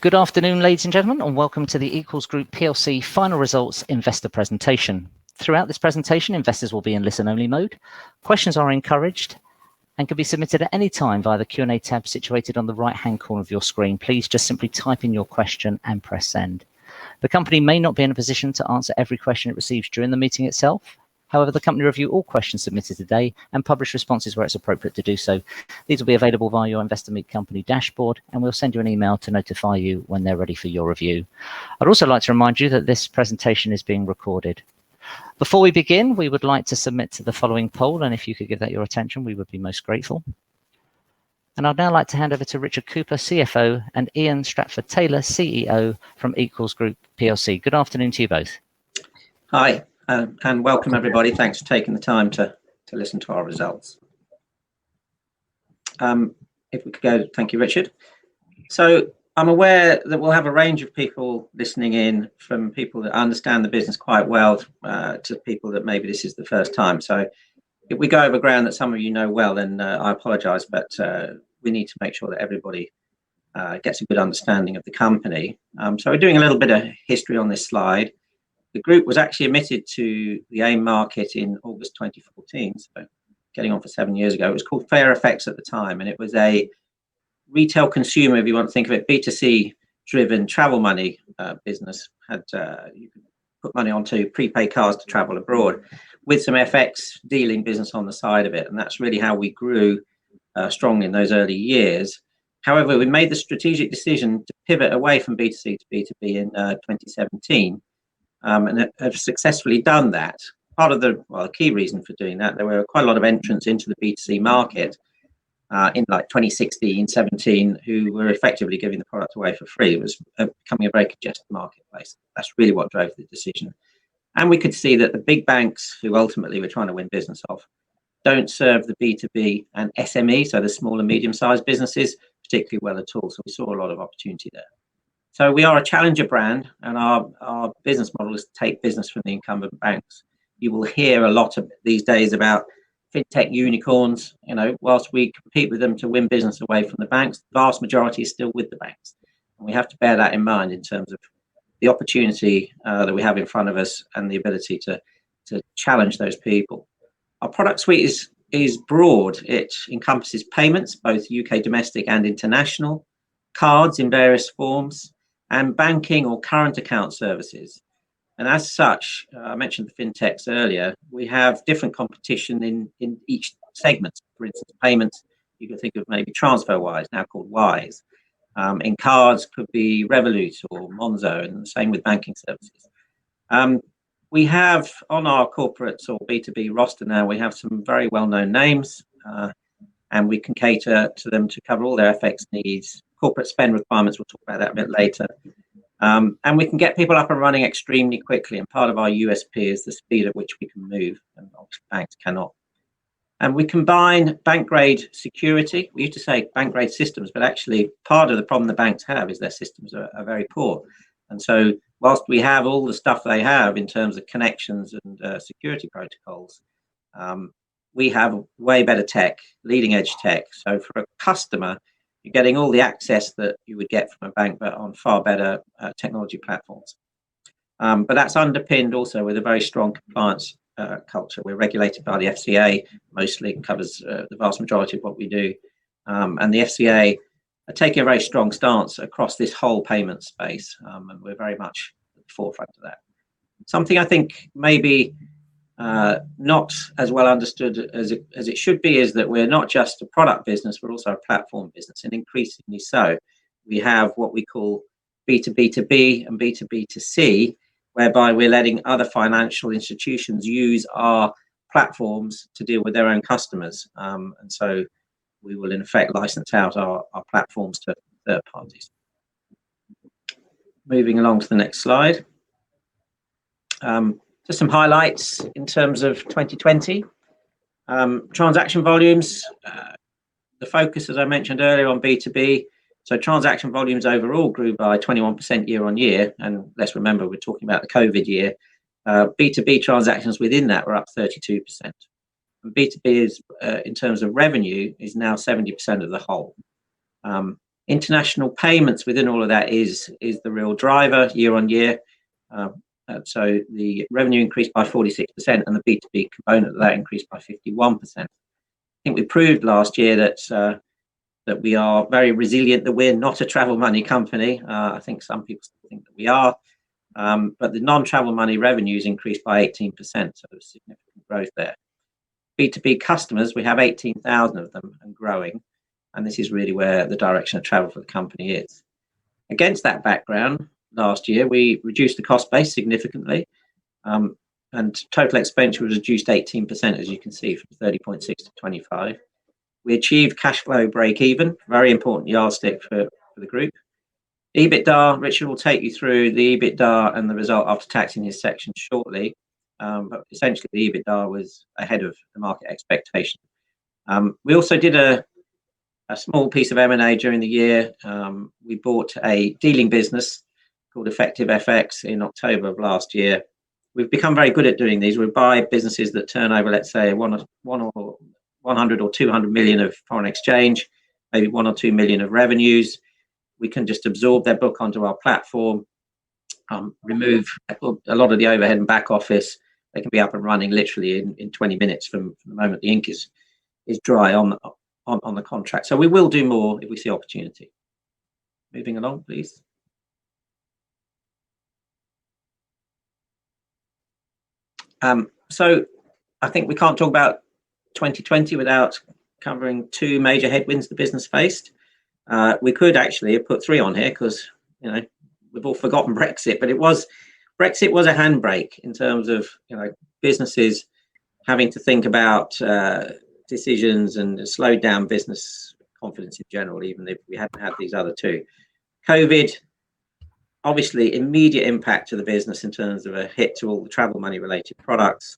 Good afternoon, ladies and gentlemen, and welcome to the Equals Group PLC final results investor presentation. Throughout this presentation, investors will be in listen-only mode. Questions are encouraged and can be submitted at any time via the Q&A tab situated on the right-hand corner of your screen. Please just simply type in your question and press send. The company may not be in a position to answer every question it receives during the meeting itself. However, the company review all questions submitted today and publish responses where it's appropriate to do so. These will be available via your Investor Meet Company dashboard, and we'll send you an email to notify you when they're ready for your review. I'd also like to remind you that this presentation is being recorded. Before we begin, we would like to submit the following poll, and if you could give that your attention, we would be most grateful. And I'd now like to hand over to Richard Cooper, CFO, and Ian Stratford-Taylor, CEO from Equals Group PLC. Good afternoon to you both. Hi. And welcome everybody. Thanks for taking the time to listen to our results. If we could go, thank you, Richard. So I'm aware that we'll have a range of people listening in, from people that understand the business quite well to people that maybe this is the first time. So if we go over ground that some of you know well, then I apologise, but we need to make sure that everybody gets a good understanding of the company. So we're doing a little bit of history on this slide. The group was actually admitted to the AIM market in August 2014, so getting on for 7 years ago. It was called Fair Effects at the time, and it was a retail consumer, if you want to think of it, B2C driven travel money business. You could put money onto prepaid cards to travel abroad with some FX dealing business on the side of it, and that's really how we grew strongly in those early years. However, we made the strategic decision to pivot away from B2C to B2B in 2017. And have successfully done that. Part of the key reason for doing that, there were quite a lot of entrants into the B2C market in like 2016, 17, who were effectively giving the product away for free. It was becoming a very congested marketplace. That's really what drove the decision. And we could see that the big banks, who ultimately we're trying to win business of, don't serve the B2B and SME, so the small and medium-sized businesses, particularly well at all. So we saw a lot of opportunity there. So we are a challenger brand, and our business model is to take business from the incumbent banks. You will hear a lot of these days about fintech unicorns. You know, whilst we compete with them to win business away from the banks, the vast majority is still with the banks. And we have to bear that in mind in terms of the opportunity that we have in front of us and the ability to challenge those people. Our product suite is broad. It encompasses payments, both UK domestic and international, cards in various forms, and banking or current account services. And as such, I mentioned the fintechs earlier, we have different competition in each segment. For instance, payments, you can think of maybe TransferWise, now called Wise. In cards could be Revolut or Monzo, and the same with banking services. We have on our corporate or B2B roster now, we have some very well-known names, and we can cater to them to cover all their FX needs. Corporate spend requirements, we'll talk about that a bit later. And we can get people up and running extremely quickly. And part of our USP is the speed at which we can move, and obviously banks cannot. And we combine bank grade security. We used to say bank grade systems, but actually part of the problem the banks have is their systems are very poor. And so whilst we have all the stuff they have in terms of connections and security protocols, we have way better tech, leading edge tech. So for a customer, you're getting all the access that you would get from a bank, but on far better technology platforms. But that's underpinned also with a very strong compliance culture. We're regulated by the FCA, mostly covers the vast majority of what we do. And the FCA are taking a very strong stance across this whole payment space. And we're very much at the forefront of that. Something I think maybe not as well understood as it should be is that we're not just a product business, we're also a platform business, and increasingly so. We have what we call B2B2B and B2B2C, whereby we're letting other financial institutions use our platforms to deal with their own customers. And so we will in effect license out our platforms to third parties. Moving along to the next slide. Just some highlights in terms of 2020. Transaction volumes, the focus, as I mentioned earlier, on B2B. So transaction volumes overall grew by 21% year on year. And let's remember, we're talking about the COVID year. B2B transactions within that were up 32%. And B2B is, in terms of revenue, is now 70% of the whole. International payments within all of that is the real driver year on year. So the revenue increased by 46% and the B2B component of that increased by 51%. I think we proved last year that that we are very resilient, that we're not a travel money company. I think some people still think that we are, but the non-travel money revenues increased by 18%, so there's significant growth there. B2B customers, we have 18,000 of them and growing, and this is really where the direction of travel for the company is. Against that background, last year we reduced the cost base significantly, and total expenditure was reduced 18%, as you can see, from 30.6 to 25. We achieved cash flow break even, very important yardstick for the group. Ebitda, Richard will take you through the Ebitda and the result after tax in his section shortly, but essentially the Ebitda was ahead of the market expectation. We also did a small piece of M&A during the year. We bought a dealing business called Effective FX in October of last year. We've become very good at doing these. We buy businesses that turn over, let's say, 100 or 200 million of foreign exchange, maybe 1 or 2 million of revenues. We can just absorb their book onto our platform, remove a lot of the overhead and back office. They can be up and running literally in 20 minutes from the moment the ink is dry on the contract. So we will do more if we see opportunity. Moving along, please. So I think we can't talk about 2020 without covering two major headwinds the business faced. We could actually have put three on here because we've all forgotten Brexit, but Brexit was a handbrake in terms of businesses having to think about decisions and slowed down business confidence in general, even if we hadn't had these other two. COVID, obviously immediate impact to the business in terms of a hit to all the travel money related products.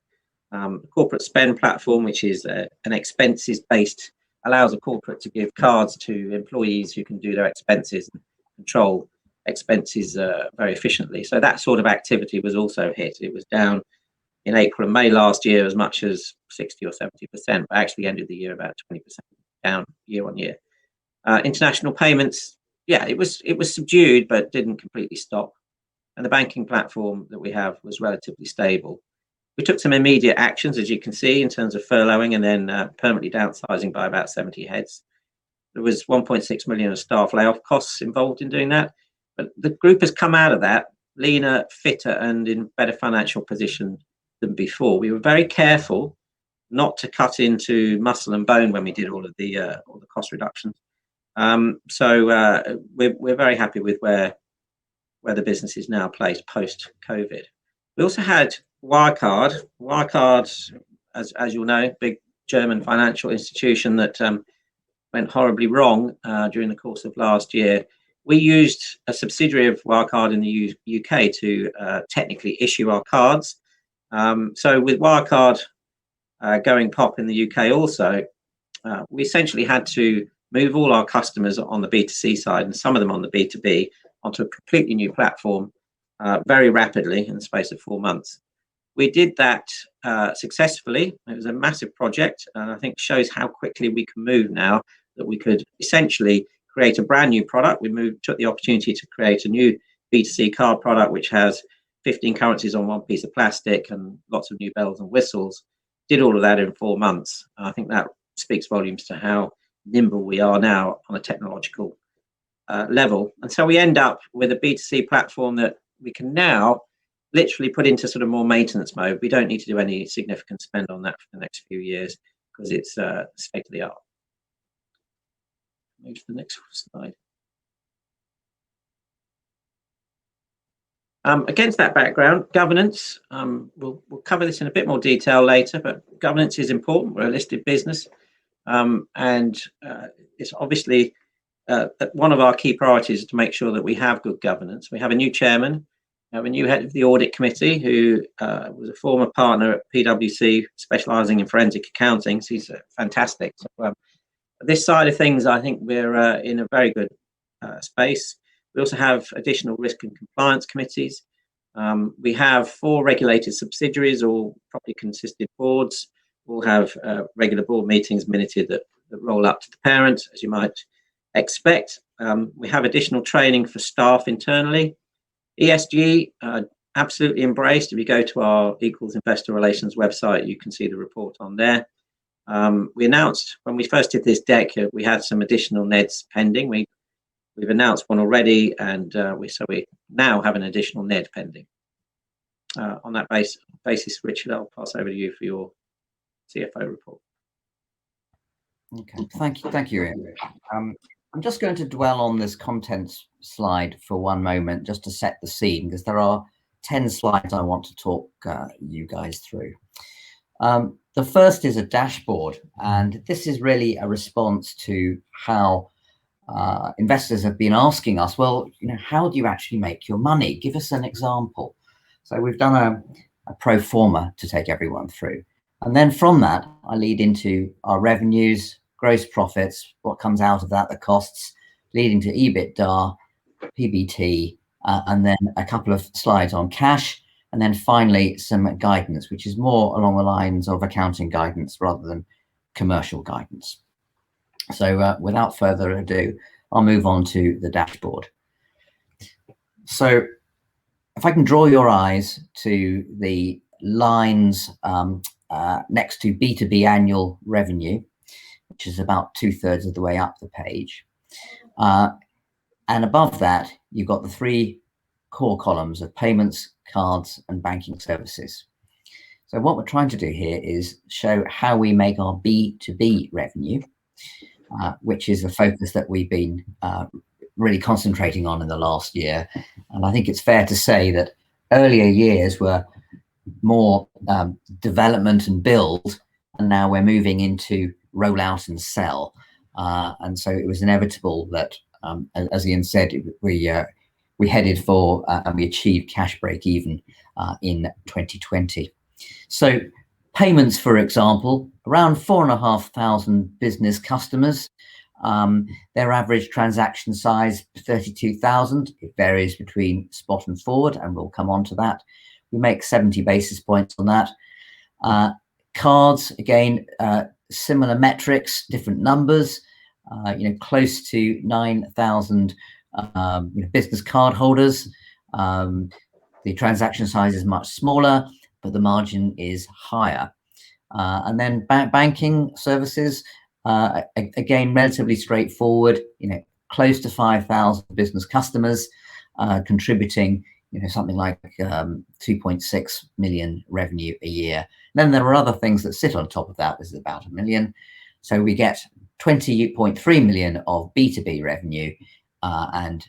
Corporate spend platform, which is an expenses based, allows a corporate to give cards to employees who can do their expenses and control expenses very efficiently. So that sort of activity was also hit. It was down in April and May last year as much as 60 or 70%, but actually ended the year about 20% down year on year. International payments, yeah, it was subdued, but didn't completely stop. And the banking platform that we have was relatively stable. We took some immediate actions, as you can see, in terms of furloughing and then permanently downsizing by about 70 heads. There was 1.6 million of staff layoff costs involved in doing that. But the group has come out of that leaner, fitter, and in better financial position than before. We were very careful not to cut into muscle and bone when we did all the cost reductions. So we're very happy with where the business is now placed post-COVID. We also had Wirecard. Wirecard, as you'll know, big German financial institution that went horribly wrong during the course of last year. We used a subsidiary of Wirecard in the UK to technically issue our cards. So with Wirecard going pop in the UK also, we essentially had to move all our customers on the B2C side and some of them on the B2B onto a completely new platform very rapidly in the space of 4 months. We did that successfully. It was a massive project, and I think shows how quickly we can move now, that we could essentially create a brand new product. We took the opportunity to create a new B2C card product, which has 15 currencies on one piece of plastic and lots of new bells and whistles. Did all of that in 4 months. I think that speaks volumes to how nimble we are now on a technological level. And so we end up with a B2C platform that we can now literally put into sort of more maintenance mode. We don't need to do any significant spend on that for the next few years because it's state of the art. Move to the next slide. Against that background, governance, we'll cover this in a bit more detail later, but governance is important. We're a listed business, and it's obviously one of our key priorities is to make sure that we have good governance. We have a new chairman, we have a new head of the audit committee who was a former partner at PwC, specialising in forensic accounting. So he's fantastic. So, this side of things, I think we're in a very good space. We also have additional risk and compliance committees. We have 4 regulated subsidiaries, all properly consisted boards. We'll have regular board meetings minuted that roll up to the parent, as you might expect. We have additional training for staff internally. ESG, absolutely embraced. If you go to our Equals Investor Relations website, you can see the report on there. We announced when we first did this deck, we had some additional NEDs pending. We've announced one already, and we now have an additional NED pending. On that basis, Richard, I'll pass over to you for your CFO report. Okay, thank you, Ian. I'm just going to dwell on this contents slide for one moment, just to set the scene, because there are 10 slides I want to talk you guys through. The first is a dashboard, and this is really a response to how investors have been asking us, well, how do you actually make your money? Give us an example. So we've done a pro forma to take everyone through. And then from that, I lead into our revenues, gross profits, what comes out of that, the costs, leading to EBITDA, PBT, and then a couple of slides on cash, and then finally some guidance, which is more along the lines of accounting guidance rather than commercial guidance. So without further ado, I'll move on to the dashboard. So if I can draw your eyes to the lines next to B2B annual revenue, which is about 2/3 of the way up the page. And above that, you've got the three core columns of payments, cards, and banking services. So what we're trying to do here is show how we make our B2B revenue, which is a focus that we've been really concentrating on in the last year. And I think it's fair to say that earlier years were more development and build, and now we're moving into roll out and sell. And so it was inevitable that, as Ian said, we headed for and we achieved cash break even in 2020. So payments, for example, around 4,500 business customers. Their average transaction size, 32,000. It varies between spot and forward, and we'll come on to that. We make 70 basis points on that. Cards, again, similar metrics, different numbers, close to 9,000 business card holders. The transaction size is much smaller, but the margin is higher. And then banking services, again, relatively straightforward, close to 5,000 business customers, contributing something like 2.6 million revenue a year. Then there are other things that sit on top of that. This is about 1 million. So we get 20.3 million of B2B revenue, and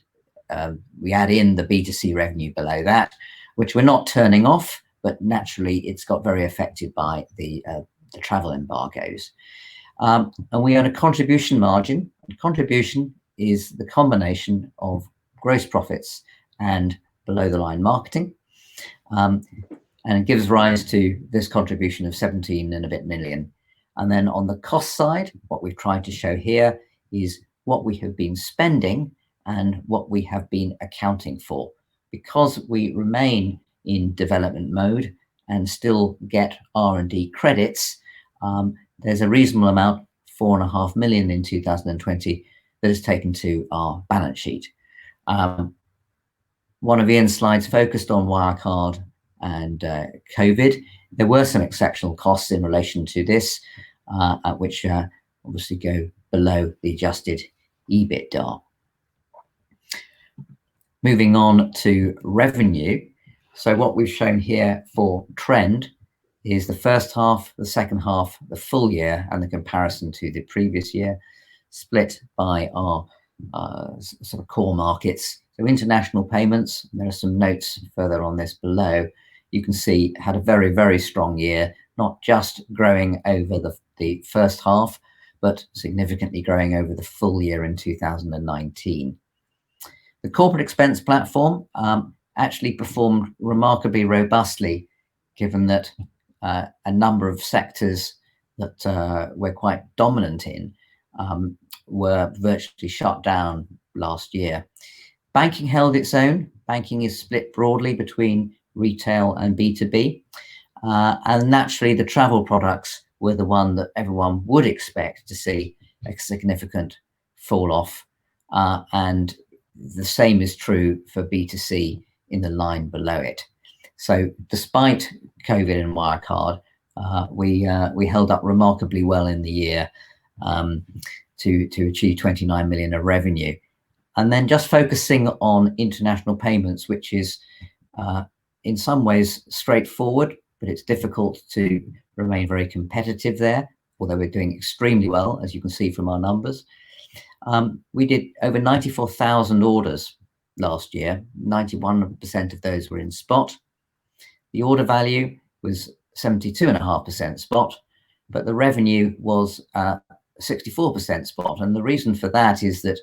we add in the B2C revenue below that, which we're not turning off, but naturally it's got very affected by the travel embargoes. And we earn a contribution margin. And contribution is the combination of gross profits and below the line marketing. And it gives rise to this contribution of 17 and a bit million. And then on the cost side, what we've tried to show here is what we have been spending and what we have been accounting for. Because we remain in development mode and still get R&D credits, there's a reasonable amount, 4.5 million in 2020, that is taken to our balance sheet. One of Ian's slides focused on Wirecard and COVID. There were some exceptional costs in relation to this, which obviously go below the adjusted Ebitda. Moving on to revenue. So what we've shown here for trend is the first half, the second half, the full year, and the comparison to the previous year, split by our sort of core markets. So international payments, there are some notes further on this below. You can see had a very, very strong year, not just growing over the first half, but significantly growing over the full year in 2019. The corporate expense platform actually performed remarkably robustly, given that a number of sectors that we're quite dominant in were virtually shut down last year. Banking held its own. Banking is split broadly between retail and B2B. And naturally, the travel products were the one that everyone would expect to see a significant fall off and the same is true for B2C in the line below it. So despite COVID and Wirecard, we held up remarkably well in the year to achieve 29 million of revenue. And then just focusing on international payments, which is in some ways straightforward, but it's difficult to remain very competitive there, although we're doing extremely well, as you can see from our numbers. We did over 94,000 orders last year. 91% of those were in spot. The order value was 72.5% spot, but the revenue was 64% spot. And the reason for that is that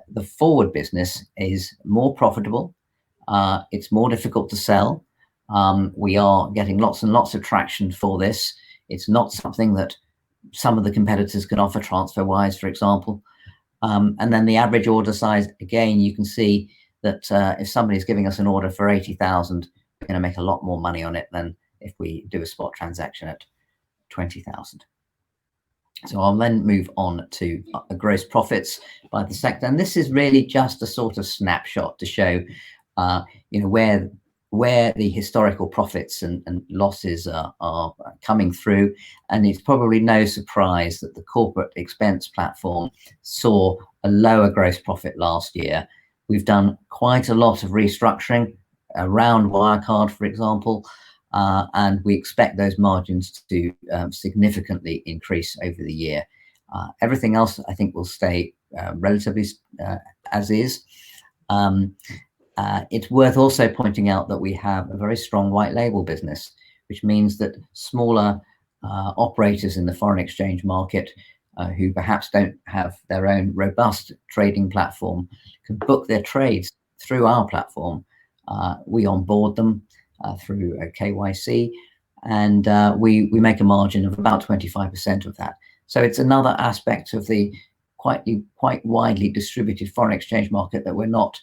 the forward business is more profitable. It's more difficult to sell. We are getting lots and lots of traction for this. It's not something that some of the competitors can offer TransferWise, for example. And then the average order size, again, you can see that if somebody's giving us an order for 80,000, we're going to make a lot more money on it than if we do a spot transaction at 20,000. So I'll then move on to gross profits by the sector. And this is really just a sort of snapshot to show, where the historical profits and losses are coming through. And it's probably no surprise that the corporate expense platform saw a lower gross profit last year. We've done quite a lot of restructuring around Wirecard, for example, and we expect those margins to significantly increase over the year. Everything else, I think, will stay relatively as is. It's worth also pointing out that we have a very strong white label business, which means that smaller operators in the foreign exchange market who perhaps don't have their own robust trading platform can book their trades through our platform. We onboard them through a KYC, and we make a margin of about 25% of that. So it's another aspect of the quite widely distributed foreign exchange market that we're not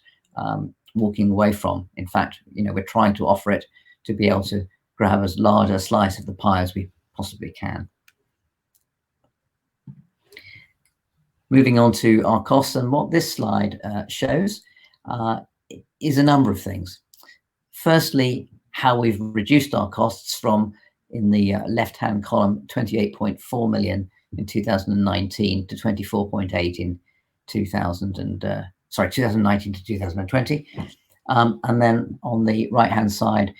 walking away from. In fact, we're trying to offer it to be able to grab as large a slice of the pie as we possibly can. Moving on to our costs, and what this slide shows is a number of things. Firstly, how we've reduced our costs from, in the left-hand column, 28.4 million in 2019 to 24.8 in 2019 to 2020. And then on the right-hand side,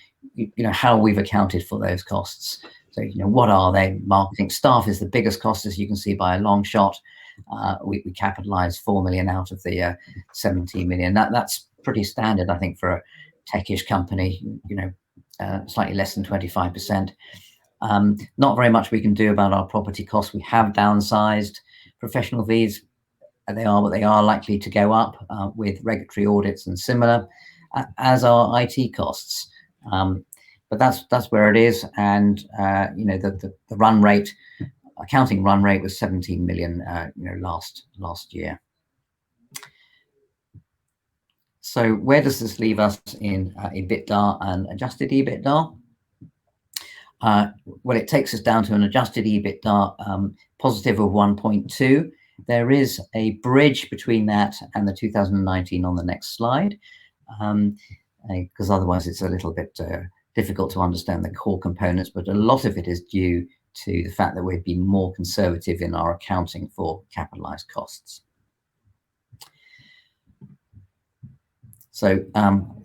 how we've accounted for those costs. So, what are they? Marketing staff is the biggest cost, as you can see, by a long shot. We capitalized 4 million out of the 17 million. That's pretty standard, I think, for a techish company, slightly less than 25%. Not very much we can do about our property costs. We have downsized. Professional fees, they are likely to go up with regulatory audits and similar, as are IT costs. But that's where it is. And the run rate, accounting run rate, was 17 million last year. So where does this leave us in Ebitda and adjusted Ebitda? Well, it takes us down to an adjusted Ebitda positive of 1.2. There is a bridge between that and the 2019 on the next slide, because otherwise it's a little bit difficult to understand the core components, but a lot of it is due to the fact that we've been more conservative in our accounting for capitalized costs. So,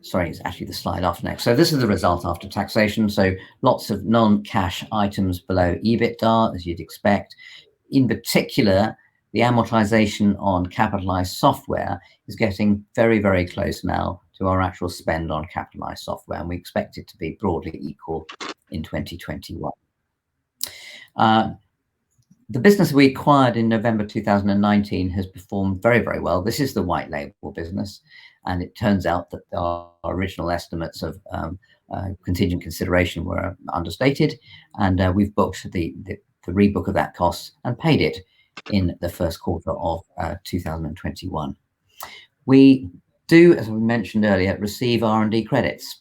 sorry, it's actually the slide after next. So this is the result after taxation. So lots of non-cash items below Ebitda, as you'd expect. In particular, the amortization on capitalized software is getting very, very close now to our actual spend on capitalized software, and we expect it to be broadly equal in 2021. The business we acquired in November 2019 has performed very, very well. This is the white label business, and it turns out that our original estimates of contingent consideration were understated, and we've booked the rebook of that cost and paid it in the first quarter of 2021. We do, as we mentioned earlier, receive R&D credits.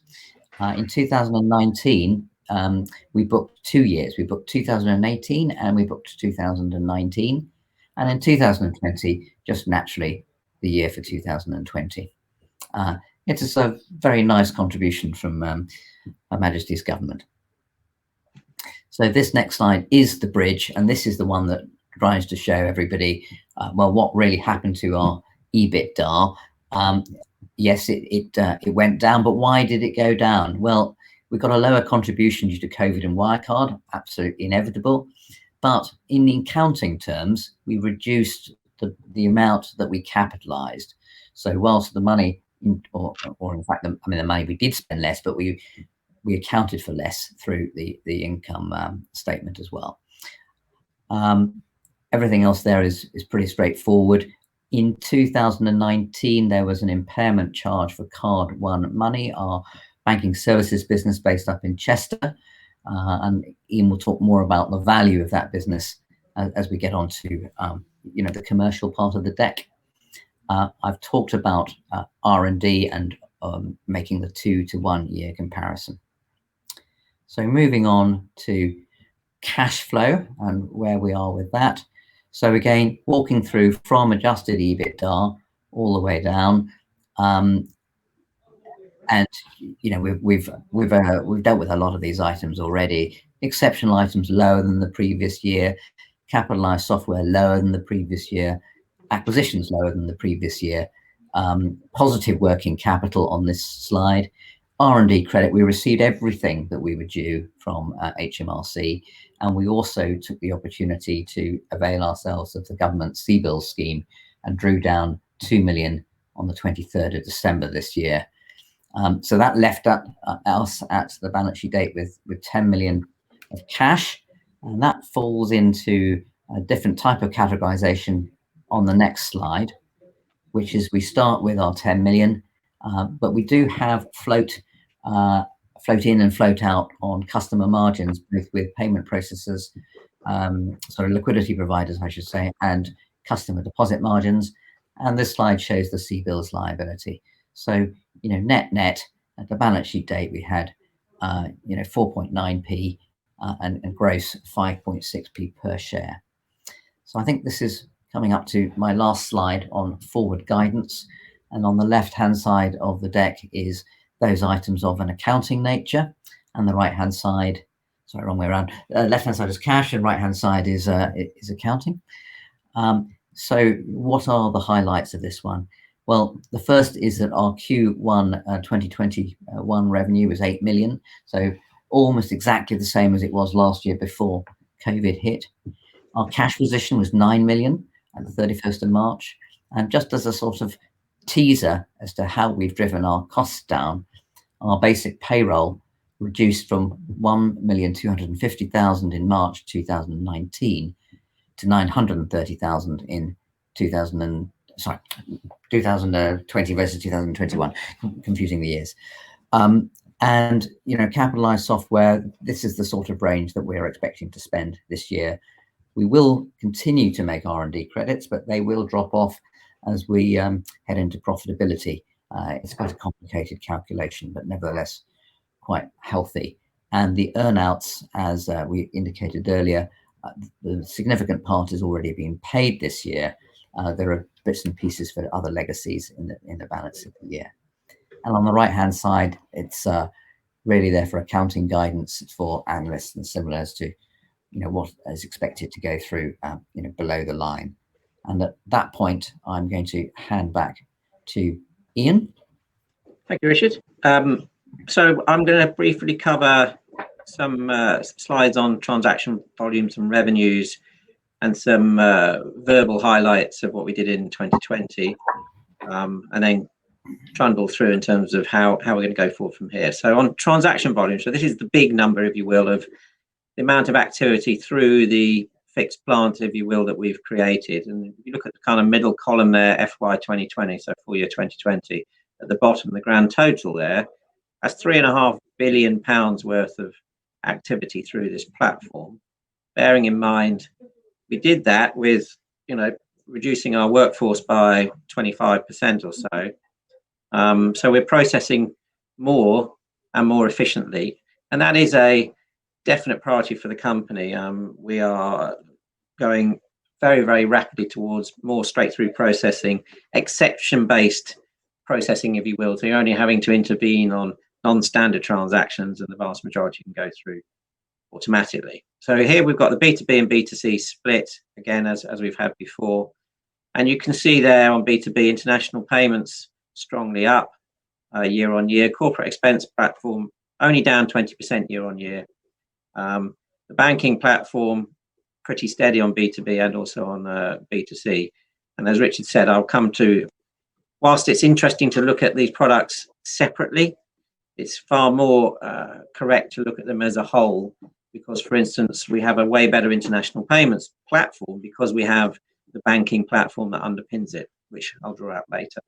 In 2019, we booked 2 years. We booked 2018 and we booked 2019. And in 2020, just naturally, the year for 2020. It's a very nice contribution from Her Majesty's government. So this next slide is the bridge, and this is the one that tries to show everybody, well, what really happened to our Ebitda. Yes, it went down, but why did it go down? Well, we got a lower contribution due to COVID and Wirecard, absolutely inevitable. But in accounting terms, we reduced the amount that we capitalized. So whilst the money, or in fact, the money we did spend less, but we accounted for less through the income statement as well. Everything else there is pretty straightforward. In 2019, there was an impairment charge for Card One Money, our banking services business based up in Chester. And Ian will talk more about the value of that business as we get on to the commercial part of the deck. I've talked about R&D and making the 2 to 1 year comparison. So moving on to cash flow and where we are with that. So again, walking through from adjusted EBITDA all the way down, and we've dealt with a lot of these items already. Exceptional items lower than the previous year, capitalized software lower than the previous year, acquisitions lower than the previous year, positive working capital on this slide. R&D credit, we received everything that we were due from HMRC, and we also took the opportunity to avail ourselves of the government CBILS scheme and drew down 2 million on the 23rd of December this year. So that left us at the balance sheet date with 10 million of cash, and that falls into a different type of categorization on the next slide, which is we start with our 10 million, but we do have float in and float out on customer margins, both with payment processors, liquidity providers, I should say, and customer deposit margins. And this slide shows the CBILS liability. So, net at the balance sheet date, we had, 4.9p and gross 5.6p per share. So I think this is coming up to my last slide on forward guidance. And on the left-hand side of the deck is those items of an accounting nature, and the right-hand side, sorry, wrong way around. Left-hand side is cash, and right-hand side is accounting. So what are the highlights of this one? Well, the first is that our Q1 2021 revenue was 8 million, so almost exactly the same as it was last year before COVID hit. Our cash position was 9 million at the 31st of March. And just as a sort of teaser as to how we've driven our costs down, our basic payroll reduced from 1,250,000 in March 2019 to 930,000 in 2020 versus 2021, confusing the years. And capitalized software, this is the sort of range that we're expecting to spend this year. We will continue to make R&D credits, but they will drop off as we head into profitability. It's quite a complicated calculation, but nevertheless quite healthy. And the earnouts, as we indicated earlier, the significant part is already being paid this year. There are bits and pieces for other legacies in the balance of the year. And on the right-hand side, it's really there for accounting guidance for analysts and similar as to what is expected to go through below the line. And at that point, I'm going to hand back to Ian. Thank you, Richard. So I'm going to briefly cover some slides on transaction volumes and revenues, and some verbal highlights of what we did in 2020, and then trundle through in terms of how we're going to go forward from here. So on transaction volume, so this is the big number, if you will, of the amount of activity through the fixed plant, if you will, that we've created. And if you look at the kind of middle column there, FY 2020, so full year 2020, at the bottom, the grand total there, that's £3.5 billion worth of activity through this platform. Bearing in mind, we did that with, reducing our workforce by 25% or so. So we're processing more and more efficiently, and that is a definite priority for the company. We are going very, very rapidly towards more straight-through processing, exception-based processing, if you will. So you're only having to intervene on non-standard transactions, and the vast majority can go through automatically. So here we've got the B2B and B2C split, again, as we've had before. And you can see there on B2B, international payments strongly up year on year. Corporate expense platform only down 20% year on year. The banking platform pretty steady on B2B and also on B2C. And as Richard said, I'll come to, whilst it's interesting to look at these products separately, it's far more correct to look at them as a whole, because, for instance, we have a way better international payments platform because we have the banking platform that underpins it, which I'll draw out later.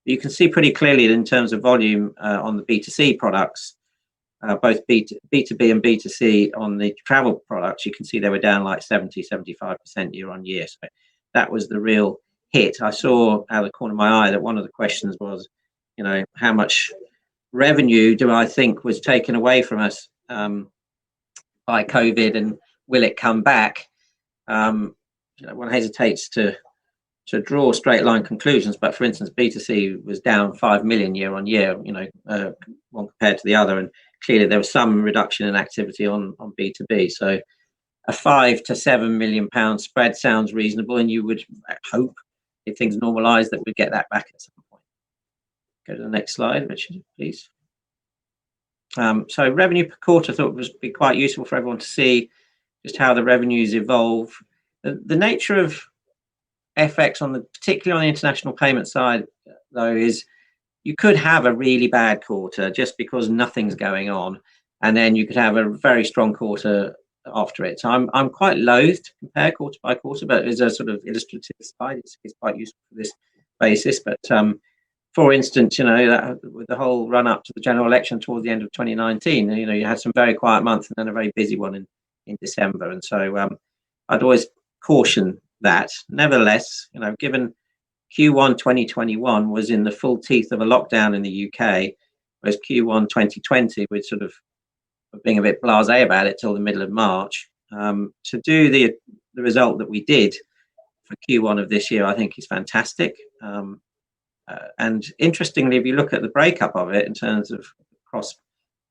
You can see pretty clearly that in terms of volume on the B2C products, both B2B and B2C on the travel products, you can see they were down like 70-75% year on year. So that was the real hit. I saw out of the corner of my eye that one of the questions was, you know, how much revenue do I think was taken away from us by COVID, and will it come back? You know, one hesitates to draw straight line conclusions, but for instance, B2C was down 5 million year on year, you know, one compared to the other, and clearly there was some reduction in activity on B2B. So a £5 to £7 million spread sounds reasonable, and you would hope, if things normalise, that we'd get that back at some point. Go to the next slide, Richard, please. So revenue per quarter, I thought would be quite useful for everyone to see just how the revenues evolve. The nature of FX particularly on the international payment side, though, is you could have a really bad quarter just because nothing's going on, and then you could have a very strong quarter after it. So I'm quite loath to compare quarter by quarter, but as a sort of illustrative slide, it's quite useful for this basis. But for instance, you know, that with the whole run up to the general election towards the end of 2019, you know, you had some very quiet months and then a very busy one in December, and so I'd always caution that. Nevertheless, you know, given Q1 2021 was in the full teeth of a lockdown in the UK, whereas Q1 2020 we're sort of being a bit blasé about it till the middle of March, to do the result that we did for Q1 of this year, I think is fantastic. And interestingly, if you look at the breakup of it in terms of cross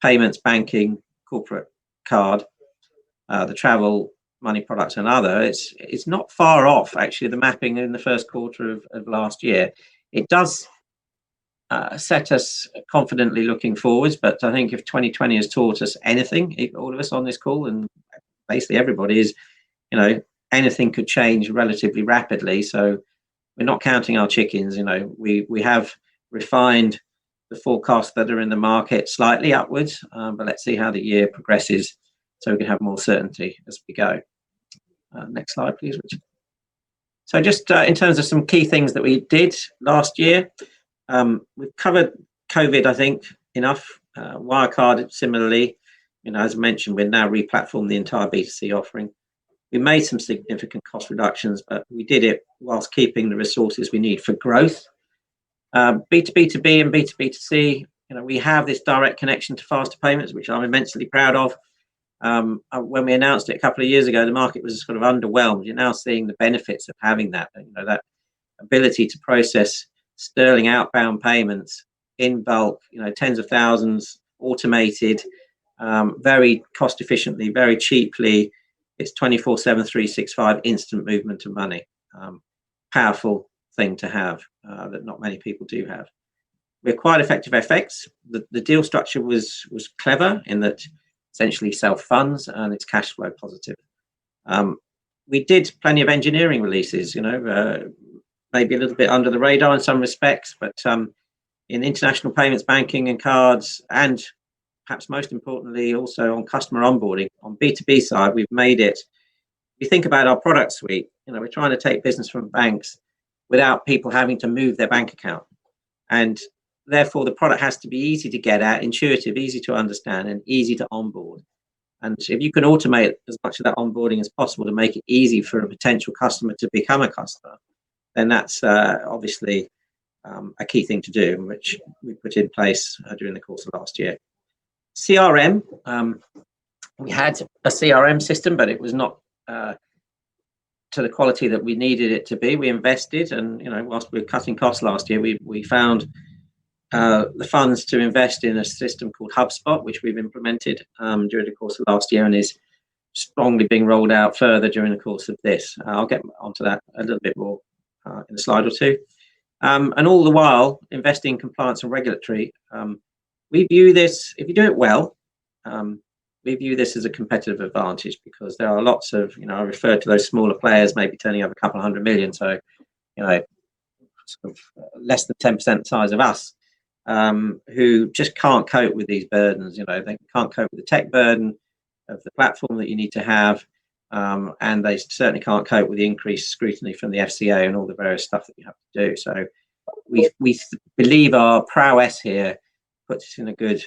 payments, banking, corporate card, the travel, money products and other, it's not far off actually the mapping in the first quarter of last year. It does set us confidently looking forwards, but I think if 2020 has taught us anything, all of us on this call and basically everybody, is, you know, anything could change relatively rapidly. So we're not counting our chickens. You know, we have refined the forecasts that are in the market slightly upwards, but let's see how the year progresses so we can have more certainty as we go. Next slide, please, Richard. So just in terms of some key things that we did last year, we've covered COVID, I think, enough. Wirecard, similarly, you know, as mentioned, we're now replatformed the entire B2C offering. We made some significant cost reductions, but we did it whilst keeping the resources we need for growth. B2B2B and B2B2C, you know, we have this direct connection to faster payments, which I'm immensely proud of. When we announced it a couple of years ago, the market was sort of underwhelmed. You're now seeing the benefits of having that, you know, that ability to process sterling outbound payments in bulk, you know, tens of thousands, automated, very cost efficiently, very cheaply. It's 24/7, 365 instant movement of money. Powerful thing to have that not many people do have. We're quite effective FX. The deal structure was clever in that essentially self-funds and it's cash flow positive. We did plenty of engineering releases, you know, maybe a little bit under the radar in some respects, but in international payments, banking and cards, and perhaps most importantly also on customer onboarding. On B2B side, we've made it, if you think about our product suite, you know, we're trying to take business from banks without people having to move their bank account, and therefore the product has to be easy to get at, intuitive, easy to understand and easy to onboard. And if you can automate as much of that onboarding as possible to make it easy for a potential customer to become a customer, then that's obviously a key thing to do, which we put in place during the course of last year. CRM, we had a CRM system, but it was not to to the quality that we needed it to be. We invested, and whilst we were cutting costs last year, we found the funds to invest in a system called HubSpot, which we've implemented during the course of last year and is strongly being rolled out further during the course of this. I'll get onto that a little bit more in a slide or two. And all the while, investing in compliance and regulatory, we view this, if you do it well, we view this as a competitive advantage, because there are lots of, I referred to those smaller players, maybe turning over a couple of 100 million, so, sort of less than 10% the size of us, who just can't cope with these burdens. They can't cope with the tech burden of the platform that you need to have, and they certainly can't cope with the increased scrutiny from the FCA and all the various stuff that you have to do. So we believe our prowess here puts us in a good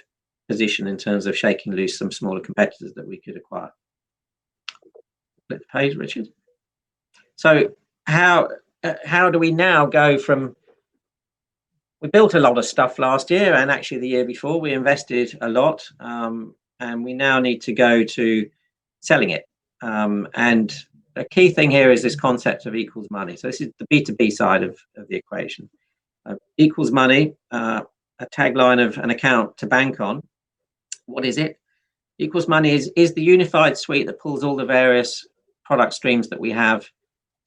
position in terms of shaking loose some smaller competitors that we could acquire. Flip the page, Richard. So how do we now go from, we built a lot of stuff last year, and actually the year before we invested a lot, and we now need to go to selling it. And a key thing here is this concept of equals money. So this is the B2B side of the equation. Equals money, a tagline of an account to bank on. What is it? Equals money is the unified suite that pulls all the various product streams that we have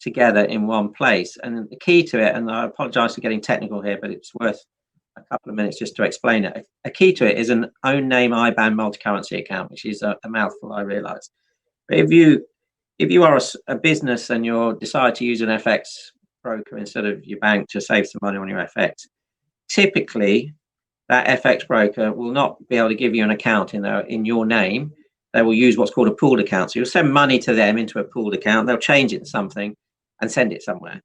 together in one place. And the key to it, and I apologize for getting technical here, but it's worth a couple of minutes just to explain it. A key to it is an own name IBAN multi-currency account, which is a mouthful, I realize. But if you are a business and you decide to use an FX broker instead of your bank to save some money on your FX, typically that FX broker will not be able to give you an account in your name. They will use what's called a pooled account. So you'll send money to them into a pooled account. They'll change it to something and send it somewhere.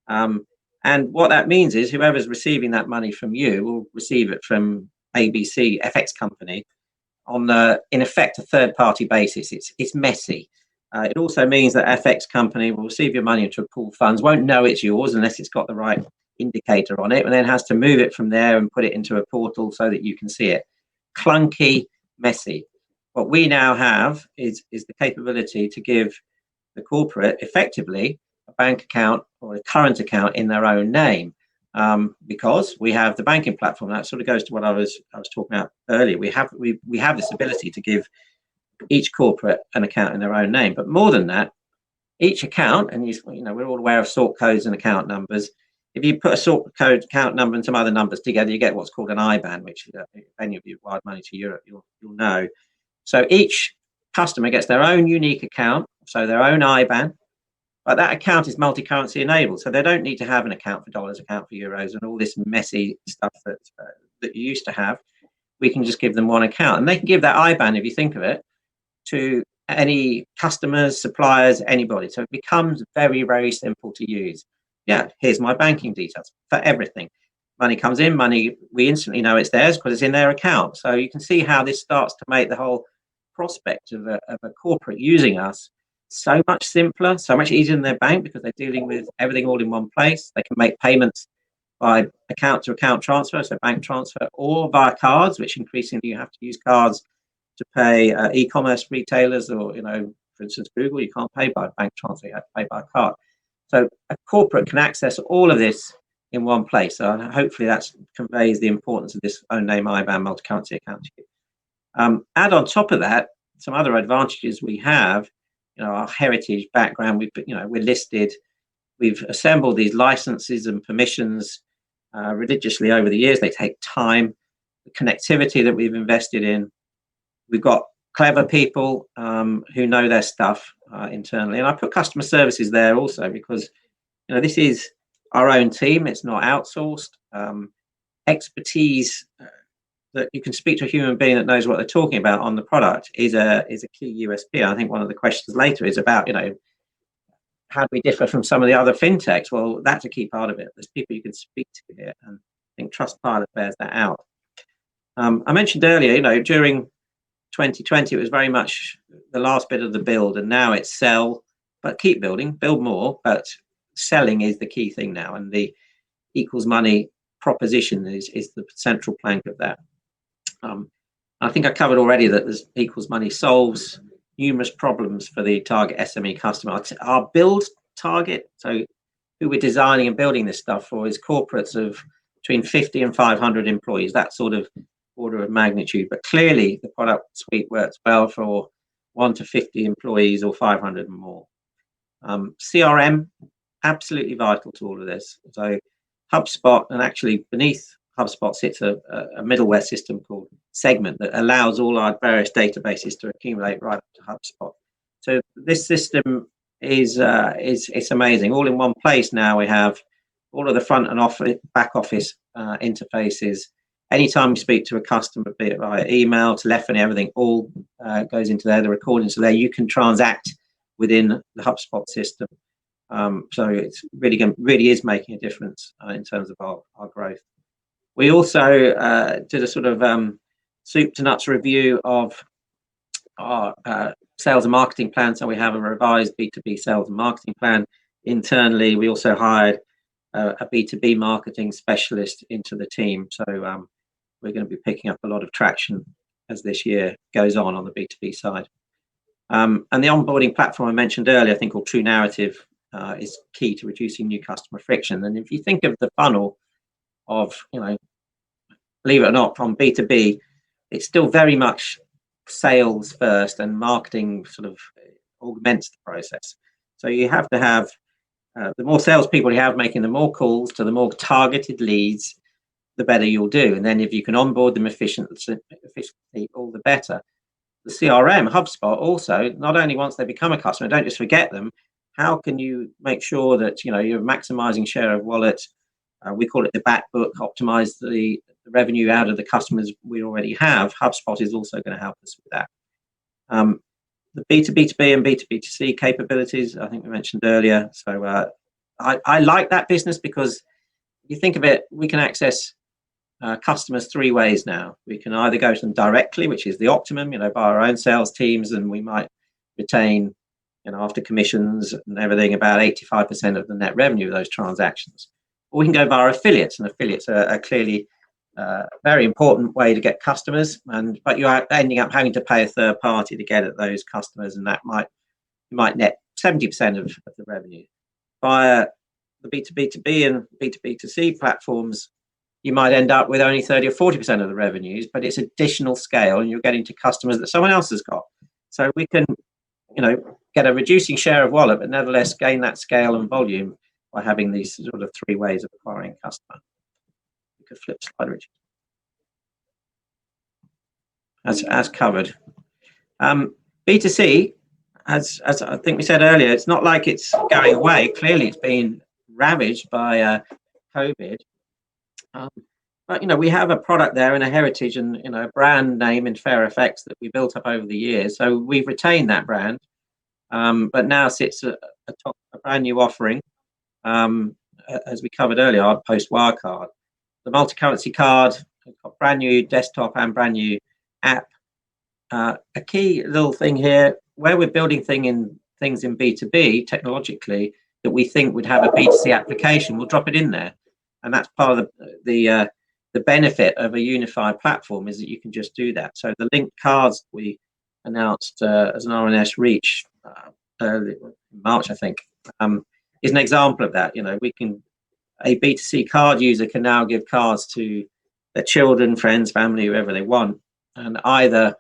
And what that means is whoever's receiving that money from you will receive it from ABC FX company on, in effect, a third-party basis. It's messy. It also means that FX company will receive your money into a pool of funds, won't know it's yours unless it's got the right indicator on it, and then has to move it from there and put it into a portal so that you can see it. Clunky, messy. What we now have is the capability to give the corporate effectively a bank account or a current account in their own name, because we have the banking platform. That sort of goes to what I was talking about earlier. We have this ability to give each corporate an account in their own name, but more than that, each account, and we're all aware of sort codes and account numbers. If you put a sort code, account number, and some other numbers together, you get what's called an IBAN, which if any of you wired money to Europe, you'll know. So each customer gets their own unique account, so their own IBAN, but that account is multi-currency enabled. So they don't need to have an account for dollars, account for euros, and all this messy stuff that you used to have. We can just give them one account, and they can give that IBAN, if you think of it, to any customers, suppliers, anybody. So it becomes very, very simple to use. Yeah, here's my banking details for everything. Money comes in, we instantly know it's theirs because it's in their account. So you can see how this starts to make the whole prospect of a corporate using us so much simpler, so much easier than their bank, because they're dealing with everything all in one place. They can make payments by account to account transfer, so bank transfer, or via cards, which increasingly you have to use cards to pay e-commerce retailers, or for instance Google. You can't pay by bank transfer, you have to pay by card. So a corporate can access all of this in one place. So hopefully that conveys the importance of this own name IBAN multi-currency account to you. Add on top of that some other advantages we have. Our heritage background. We're listed. We've assembled these licenses and permissions religiously over the years. They take time. The connectivity that we've invested in. We've got clever people who know their stuff internally, and I put customer services there also because this is our own team. It's not outsourced. Expertise that you can speak to a human being that knows what they're talking about on the product is a key USP. I think one of the questions later is about how do we differ from some of the other fintechs? Well, that's a key part of it. There's people you can speak to here, and I think Trustpilot bears that out. I mentioned earlier, during 2020, it was very much the last bit of the build, and now it's sell, but keep building, build more, but selling is the key thing now, and the equals money proposition is the central plank of that. I think I covered already that this equals money solves numerous problems for the target SME customer. Our build target. So who we're designing and building this stuff for is corporates of between 50 and 500 employees, that sort of order of magnitude. But clearly the product suite works well for 1 to 50 employees or 500 and more. CRM, absolutely vital to all of this. So HubSpot, and actually beneath HubSpot sits a middleware system called Segment that allows all our various databases to accumulate right up to HubSpot. So this system is it's amazing. All in one place now. We have all of the front and back office interfaces. Anytime we speak to a customer, be it via email, telephony, everything all goes into there. The recordings are there. You can transact within the HubSpot system. So it's really is making a difference in terms of our growth. We also did a sort of soup to nuts review of our sales and marketing plan. So we have a revised B2B sales and marketing plan internally. We also hired a B2B marketing specialist into the team. So we're going to be picking up a lot of traction as this year goes on the B2B side. And the onboarding platform I mentioned earlier, I think called True Narrative, is key to reducing new customer friction. And if you think of the funnel of, believe it or not, from B2B, it's still very much sales first, and marketing sort of augments the process. So you have to have the more salespeople you have making the more calls to the more targeted leads, the better you'll do. And then if you can onboard them efficiently, all the better. The CRM, HubSpot, also, not only once they become a customer, don't just forget them. How can you make sure that you're maximizing share of wallet? We call it the back book, optimize the revenue out of the customers we already have. HubSpot is also going to help us with that. The B2B2B and B2B2C capabilities, I think we mentioned earlier. So I like that business because you think of it, we can access customers three ways now. We can either go to them directly, which is the optimum, by our own sales teams, and we might retain, after commissions and everything, about 85% of the net revenue of those transactions. Or we can go via affiliates, and affiliates are clearly a very important way to get customers, but you are ending up having to pay a third party to get at those customers, and that might net 70% of the revenue. Via the B2B2B and B2B2C platforms, you might end up with only 30 or 40% of the revenues, but it's additional scale, and you're getting to customers that someone else has got. So we can, get a reducing share of wallet, but nevertheless gain that scale and volume by having these sort of three ways of acquiring a customer. You could flip slide, Richard. As covered. B2C, as I think we said earlier, it's not like it's going away. Clearly, it's been ravaged by COVID. But we have a product there and a heritage and a brand name in FairFX that we built up over the years. So we've retained that brand, but now sits atop a brand new offering. As we covered earlier, our post wildcard, the multi-currency card, got brand new desktop and brand new app. A key little thing here, where we're building things in B2B technologically that we think would have a B2C application, we'll drop it in there. And that's part of the benefit of a unified platform, is that you can just do that. So the linked cards we announced as an RNS reach early March, I think, is an example of that. A B2C card user can now give cards to their children, friends, family, whoever they want, and either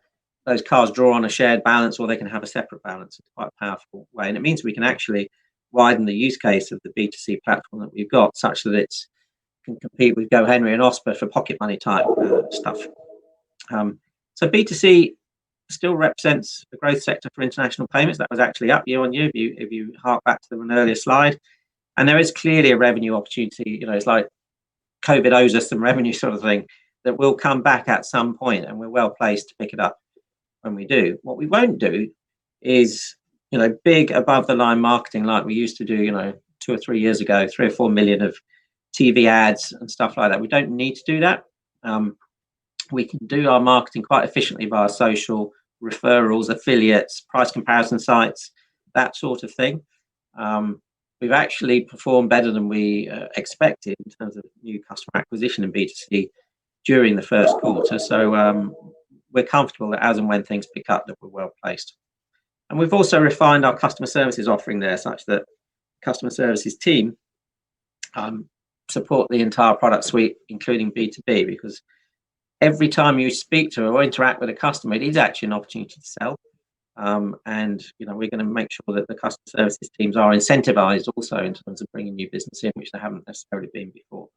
those cards draw on a shared balance or they can have a separate balance. It's quite a powerful way, and it means we can actually widen the use case of the B2C platform that we've got, such that it's can compete with GoHenry and Osper for pocket money type stuff. So B2C still represents the growth sector for international payments. That was actually up year on year if you hark back to an earlier slide. And there is clearly a revenue opportunity. It's like COVID owes us some revenue sort of thing that will come back at some point, and we're well placed to pick it up when we do. What we won't do is big above the line marketing like we used to do 2 or 3 years ago, 3 or 4 million of TV ads and stuff like that. We don't need to do that. We can do our marketing quite efficiently via social, referrals, affiliates, price comparison sites, that sort of thing. We've actually performed better than we expected in terms of new customer acquisition in B2C during the first quarter. So we're comfortable that as and when things pick up, that we're well placed. And we've also refined our customer services offering there, such that customer services team support the entire product suite, including B2B, because every time you speak to or interact with a customer, it is actually an opportunity to sell. And we're going to make sure that the customer services teams are incentivized also in terms of bringing new business in, which they haven't necessarily been before.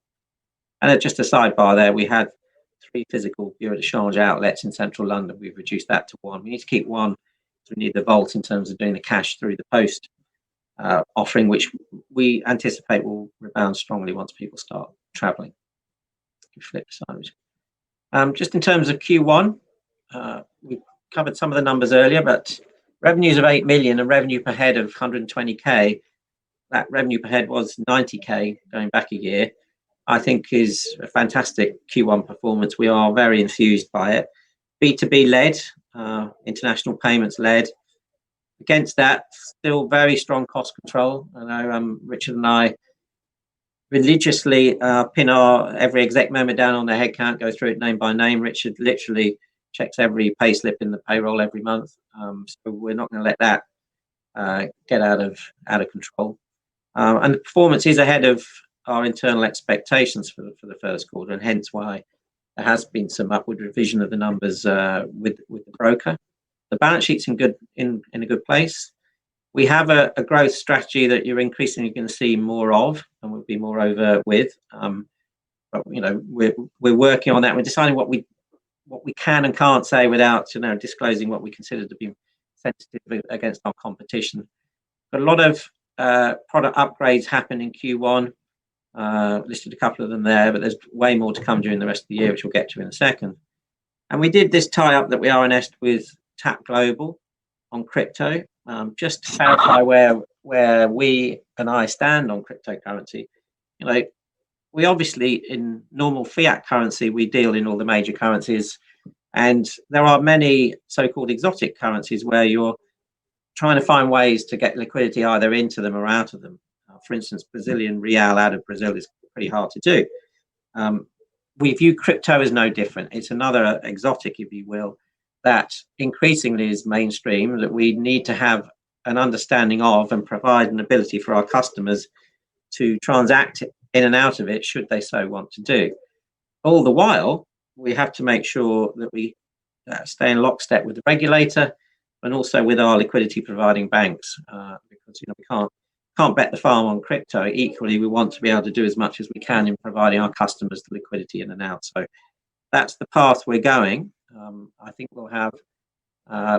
And just a sidebar there, we had 3 physical bureau de change outlets in central London. We've reduced that to 1. We need to keep 1. So we need the vault in terms of doing the cash through the post offering, which we anticipate will rebound strongly once people start traveling. Flip side. Just in terms of Q1, we've covered some of the numbers earlier, but revenues of 8 million and revenue per head of 120k. That revenue per head was 90k going back a year. I think is a fantastic Q1 performance. We are very enthused by it. B2B led, international payments led. Against that, still very strong cost control. I know Richard and I religiously pin every exec member down on their headcount, go through it name by name. Richard literally checks every pay slip in the payroll every month. So we're not going to let that get out of control. And the performance is ahead of our internal expectations for the first quarter, and hence why there has been some upward revision of the numbers with the broker. The balance sheet's in a good place. We have a growth strategy that you're increasingly going to see more of, and we'll be more over with. But we're working on that. We're deciding what we can and can't say without disclosing what we consider to be sensitive against our competition. But a lot of product upgrades happen in Q1. Listed a couple of them there, but there's way more to come during the rest of the year, which we'll get to in a second. And we did this tie-up that we RNS'd with Tap Global on crypto, just to clarify where we and I stand on cryptocurrency. We obviously, in normal fiat currency, we deal in all the major currencies, and there are many so-called exotic currencies where you're trying to find ways to get liquidity either into them or out of them. For instance, Brazilian real out of Brazil is pretty hard to do. We view crypto as no different. It's another exotic, if you will, that increasingly is mainstream, that we need to have an understanding of and provide an ability for our customers to transact in and out of it, should they so want to do. All the while, we have to make sure that we stay in lockstep with the regulator and also with our liquidity providing banks, because we can't bet the farm on crypto. Equally, we want to be able to do as much as we can in providing our customers the liquidity in and out. So that's the path we're going. I think we'll have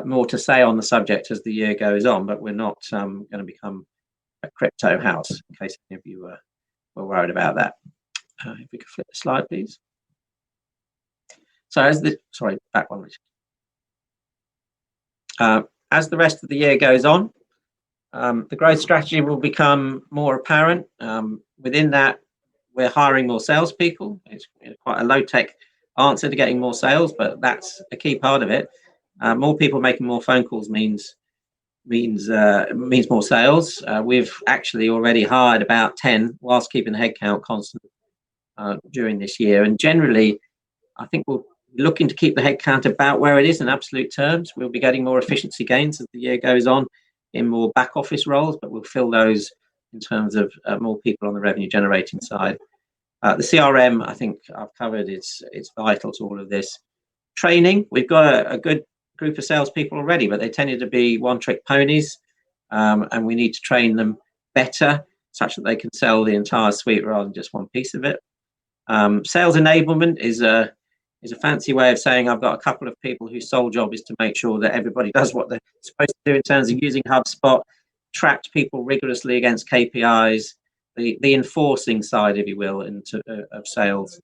more to say on the subject as the year goes on, but we're not going to become a crypto house, in case any of you were worried about that. If we could flip the slide, please. So back one, Richard. As the rest of the year goes on, the growth strategy will become more apparent. Within that, we're hiring more salespeople. It's quite a low-tech answer to getting more sales, but that's a key part of it. More people making more phone calls means more sales. We've actually already hired about 10 whilst keeping the headcount constant during this year. And generally, I think we'll be looking to keep the headcount about where it is in absolute terms. We'll be getting more efficiency gains as the year goes on in more back office roles, but we'll fill those in terms of more people on the revenue generating side. The CRM, I think I've covered, it's vital to all of this. Training, we've got a good group of salespeople already, but they tended to be one-trick ponies, and we need to train them better such that they can sell the entire suite rather than just one piece of it. Sales enablement is a fancy way of saying I've got a couple of people whose sole job is to make sure that everybody does what they're supposed to do in terms of using HubSpot, tracked people rigorously against KPIs, the enforcing side, if you will, of sales.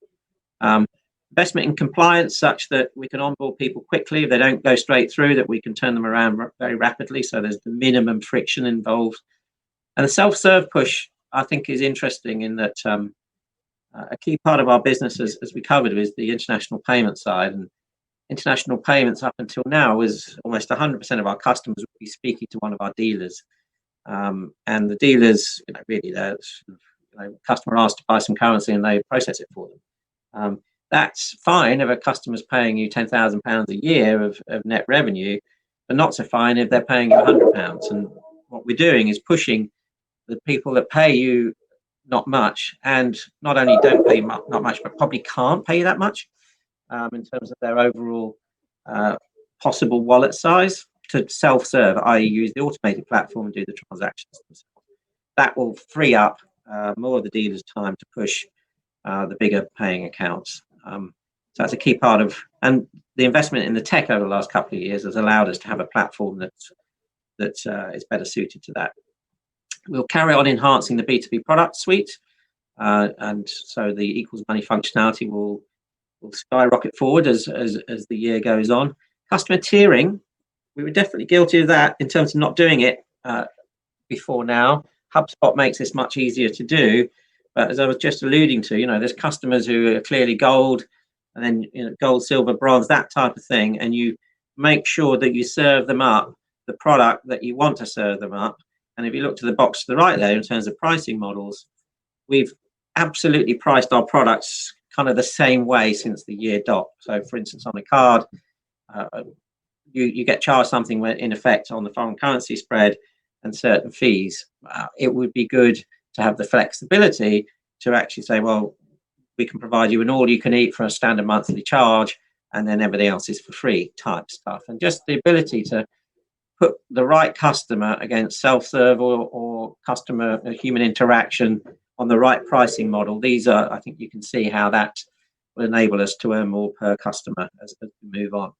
Investment in compliance such that we can onboard people quickly. If they don't go straight through, that we can turn them around very rapidly. So there's the minimum friction involved. And the self-serve push, I think, is interesting in that a key part of our business, as we covered, is the international payment side. And international payments up until now was almost 100% of our customers would be speaking to one of our dealers. And the dealers, really, customer asks to buy some currency and they process it for them. That's fine if a customer's paying you £10,000 a year of net revenue, but not so fine if they're paying you £100. And what we're doing is pushing the people that pay you not much, and not only don't pay not much, but probably can't pay you that much in terms of their overall possible wallet size, to self-serve, i.e. use the automated platform and do the transactions themselves. That will free up more of the dealers' time to push the bigger paying accounts. So that's a key part of, and the investment in the tech over the last couple of years has allowed us to have a platform that is better suited to that. We'll carry on enhancing the B2B product suite, and so the equals money functionality will skyrocket forward as the year goes on. Customer tiering, we were definitely guilty of that in terms of not doing it before now. HubSpot makes this much easier to do, but as I was just alluding to, there's customers who are clearly gold, and then gold, silver, bronze, that type of thing, and you make sure that you serve them up the product that you want to serve them up. And if you look to the box to the right there in terms of pricing models, we've absolutely priced our products kind of the same way since the year dot. So for instance, on a card, you get charged something when in effect on the foreign currency spread and certain fees. It would be good to have the flexibility to actually say, well, we can provide you an all you can eat for a standard monthly charge, and then everything else is for free type stuff. And just the ability to put the right customer against self-serve or customer human interaction on the right pricing model. These are, I think you can see how that will enable us to earn more per customer as we move on.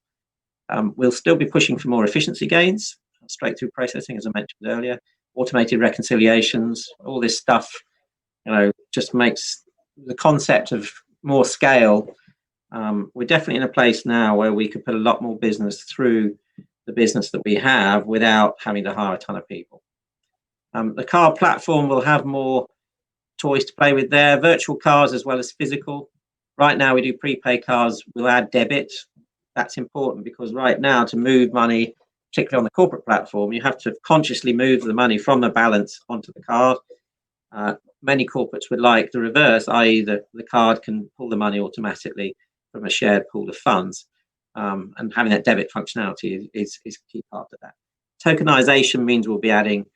We'll still be pushing for more efficiency gains, straight through processing, as I mentioned earlier, automated reconciliations, all this stuff, just makes the concept of more scale. We're definitely in a place now where we could put a lot more business through the business that we have without having to hire a ton of people. The car platform will have more toys to play with there, virtual cars as well as physical. Right now we do prepaid cars, we'll add debit. That's important because right now to move money, particularly on the corporate platform, you have to consciously move the money from the balance onto the card. Many corporates would like the reverse, i.e. the card can pull the money automatically from a shared pool of funds. And having that debit functionality is a key part of that. Tokenization means we'll be adding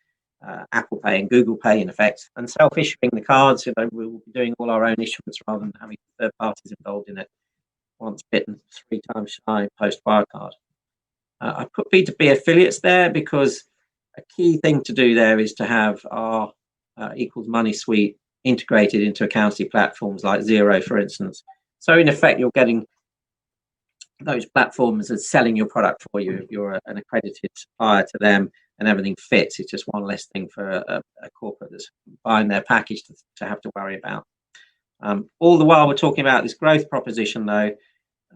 Apple Pay and Google Pay in effect, and self-issuing the cards. We'll be doing all our own issuance rather than having third parties involved in it. Once bitten, 3 times shy post Wirecard. I put B2B affiliates there because a key thing to do there is to have our equals money suite integrated into accounting platforms like Xero, for instance. So in effect, you're getting those platforms as selling your product for you. If you're an accredited supplier to them and everything fits, it's just one less thing for a corporate that's buying their package to have to worry about. All the while we're talking about this growth proposition, though,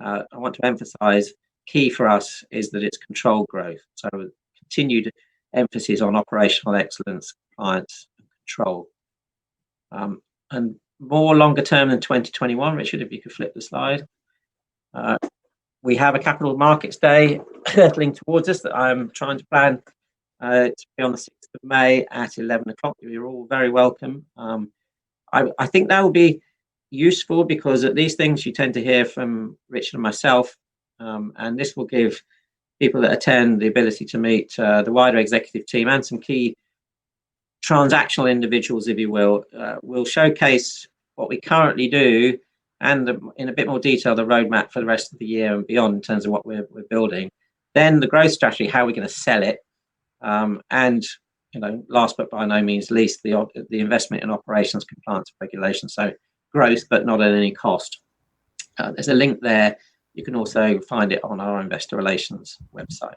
I want to emphasize key for us is that it's controlled growth. So continued emphasis on operational excellence, compliance, and control. And more longer term than 2021, Richard, if you could flip the slide. We have a capital markets day hurtling towards us that I'm trying to plan to be on the 6th of May at 11 o'clock. You're all very welcome. I think that will be useful because at these things you tend to hear from Richard and myself, and this will give people that attend the ability to meet the wider executive team and some key transactional individuals, if you will. We'll showcase what we currently do and in a bit more detail the roadmap for the rest of the year and beyond in terms of what we're building. Then the growth strategy, how we're going to sell it, and last but by no means least, the investment in operations, compliance, regulation. So growth, but not at any cost. There's a link there. You can also find it on our investor relations website.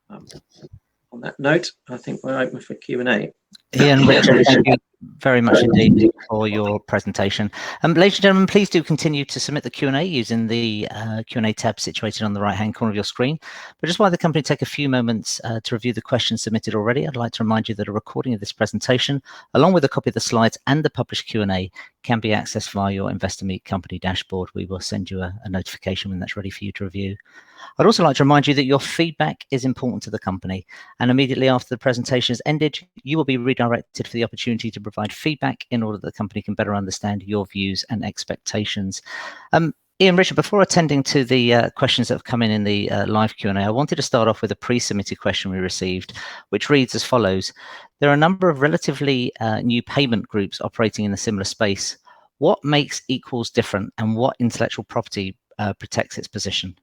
On that note, I think we're open for Q&A. Ian, Richard, thank you very much indeed for your presentation. Ladies and gentlemen, please do continue to submit the Q&A using the Q&A tab situated on the right-hand corner of your screen. But just while the company take a few moments to review the questions submitted already, I'd like to remind you that a recording of this presentation, along with a copy of the slides and the published Q&A, can be accessed via your Investor Meet company dashboard. We will send you a notification when that's ready for you to review. I'd also like to remind you that your feedback is important to the company, and immediately after the presentation has ended, you will be redirected for the opportunity to provide feedback in order that the company can better understand your views and expectations. Ian, Richard, before attending to the questions that have come in the live Q&A, I wanted to start off with a pre-submitted question we received, which reads as follows. There are a number of relatively new payment groups operating in a similar space. What makes Equals different, and what intellectual property protects its position?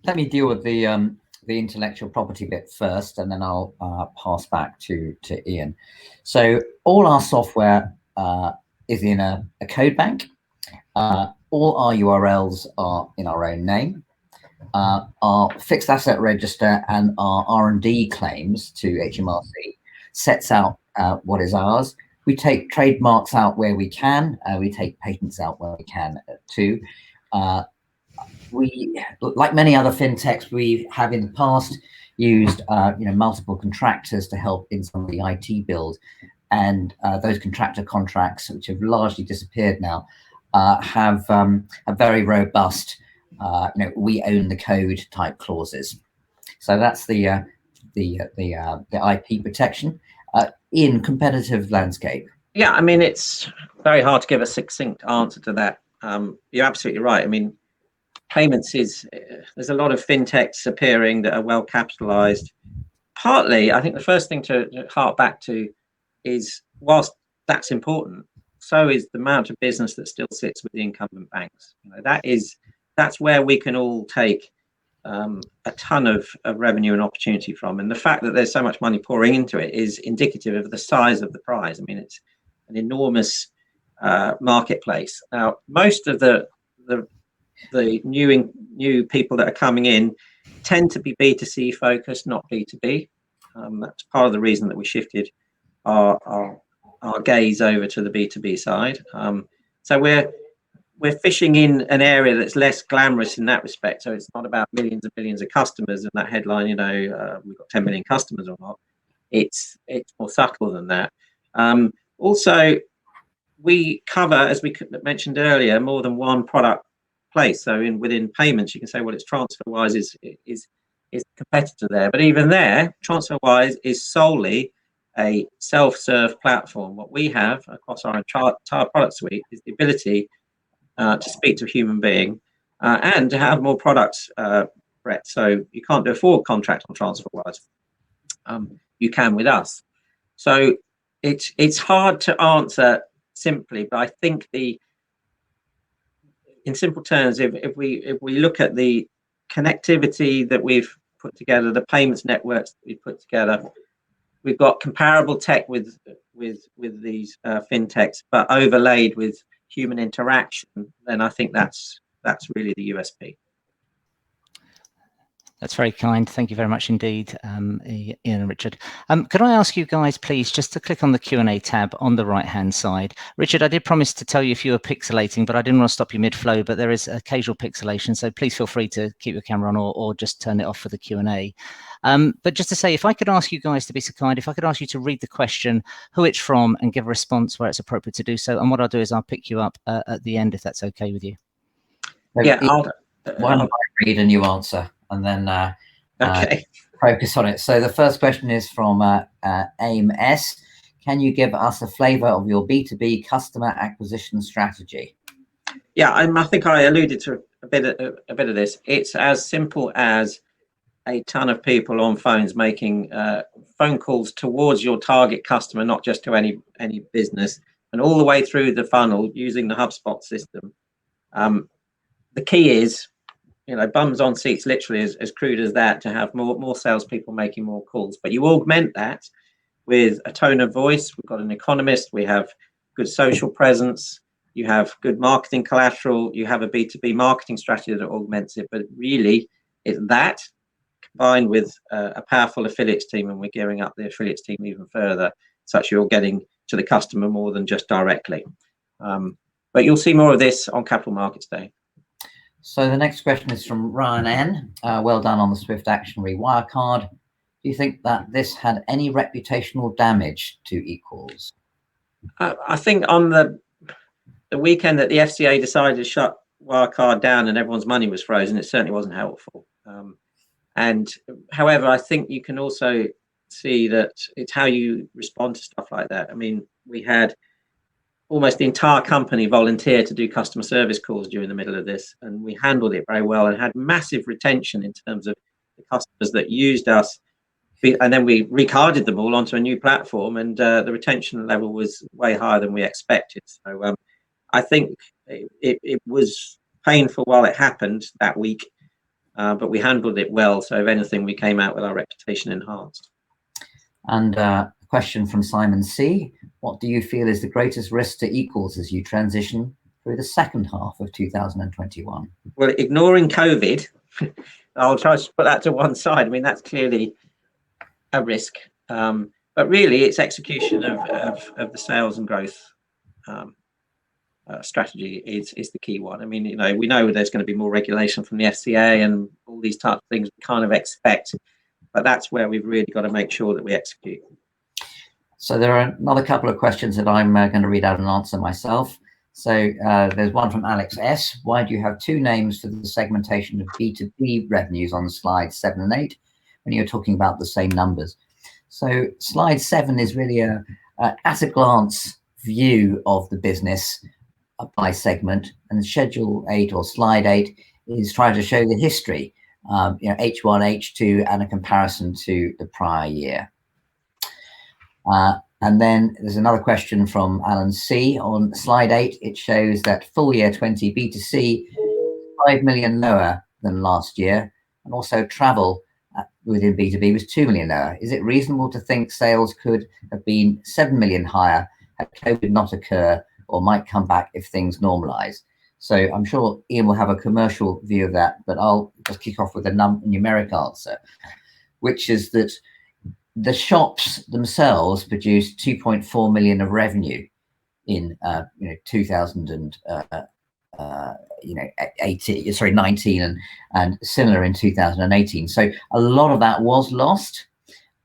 Let me deal with the intellectual property bit first, and then I'll pass back to Ian. So all our software is in a code bank. All our URLs are in our own name. Our fixed asset register and our R&D claims to HMRC sets out what is ours. We take trademarks out where we can. We take patents out where we can too. We, like many other fintechs, we have in the past used multiple contractors to help in some of the IT build, and those contractor contracts, which have largely disappeared now, have a very robust, we own the code type clauses. So that's the IP protection in competitive landscape. Yeah, I mean, it's very hard to give a succinct answer to that. You're absolutely right. I mean, payments there's a lot of fintechs appearing that are well capitalized. Partly, I think the first thing to hark back to is, whilst that's important, so is the amount of business that still sits with the incumbent banks. That's where we can all take a ton of revenue and opportunity from. And the fact that there's so much money pouring into it is indicative of the size of the prize. I mean, it's an enormous marketplace. Now, most of the new people that are coming in tend to be B2C focused, not B2B. That's part of the reason that we shifted our gaze over to the B2B side. So we're fishing in an area that's less glamorous in that respect. So it's not about millions and millions of customers and that headline, we've got 10 million customers or not. It's more subtle than that. Also, we cover, as we mentioned earlier, more than one product place. So within payments, you can say, well, it's TransferWise is competitor there. But even there, TransferWise is solely a self-serve platform. What we have across our entire product suite is the ability to speak to a human being and to have more products, Brett. So you can't do a forward contract on TransferWise. You can with us. So it's hard to answer simply, but I think in simple terms, if we look at the connectivity that we've put together, the payments networks that we've put together, we've got comparable tech with these fintechs, but overlaid with human interaction, then I think that's really the USP. That's very kind. Thank you very much indeed, Ian and Richard. Could I ask you guys, please, just to click on the Q&A tab on the right-hand side. Richard, I did promise to tell you if you were pixelating, but I didn't want to stop you mid-flow, but there is occasional pixelation, so please feel free to keep your camera on or just turn it off for the Q&A. But just to say, if I could ask you guys to be so kind, if I could ask you to read the question, who it's from, and give a response where it's appropriate to do so. And what I'll do is I'll pick you up at the end, if that's okay with you. Yeah, why don't I read and you answer, and then okay. Focus on it. So the first question is from AIM S. Can you give us a flavour of your B2B customer acquisition strategy? Yeah, I think I alluded to a bit of this. It's as simple as a ton of people on phones making phone calls towards your target customer, not just to any business, and all the way through the funnel using the HubSpot system. The key is, bums on seats, literally as crude as that, to have more salespeople making more calls. But you augment that with a tone of voice. We've got an economist. We have good social presence. You have good marketing collateral. You have a B2B marketing strategy that augments it. But really, it's that combined with a powerful affiliates team, and we're gearing up the affiliates team even further, such you're getting to the customer more than just directly. But you'll see more of this on Capital Markets Day. So the next question is from Ryan N. Well done on the swift action Wirecard. Do you think that this had any reputational damage to Equals? I think on the weekend that the FCA decided to shut Wirecard down and everyone's money was frozen, it certainly wasn't helpful. And however, I think you can also see that it's how you respond to stuff like that. I mean, we had almost the entire company volunteered to do customer service calls during the middle of this, and we handled it very well and had massive retention in terms of the customers that used us. And then we recarded them all onto a new platform, and the retention level was way higher than we expected. So I think it was painful while it happened that week, but we handled it well. So if anything, we came out with our reputation enhanced. And a question from Simon C. What do you feel is the greatest risk to Equals as you transition through the second half of 2021? Well, ignoring COVID, I'll try to put that to one side. I mean, that's clearly a risk, but really it's execution of the sales and growth strategy is the key one. I mean, we know there's going to be more regulation from the FCA and all these types of things we kind of expect, but that's where we've really got to make sure that we execute. So there are another couple of questions that I'm going to read out and answer myself. So there's one from Alex S. Why do you have two names for the segmentation of B2B revenues on slides 7 and 8 when you're talking about the same numbers? So slide 7 is really a at a glance view of the business by segment, and schedule 8 or slide 8 is trying to show the history, H1, H2, and a comparison to the prior year. And then there's another question from Alan C. On slide 8, it shows that full year 20 B2C 5 million lower than last year, and also travel within B2B was 2 million lower. Is it reasonable to think sales could have been 7 million higher had COVID not occur, or might come back if things normalize? So I'm sure Ian will have a commercial view of that, but I'll just kick off with a numeric answer, which is that the shops themselves produced 2.4 million of revenue in 19 and similar in 2018. So a lot of that was lost.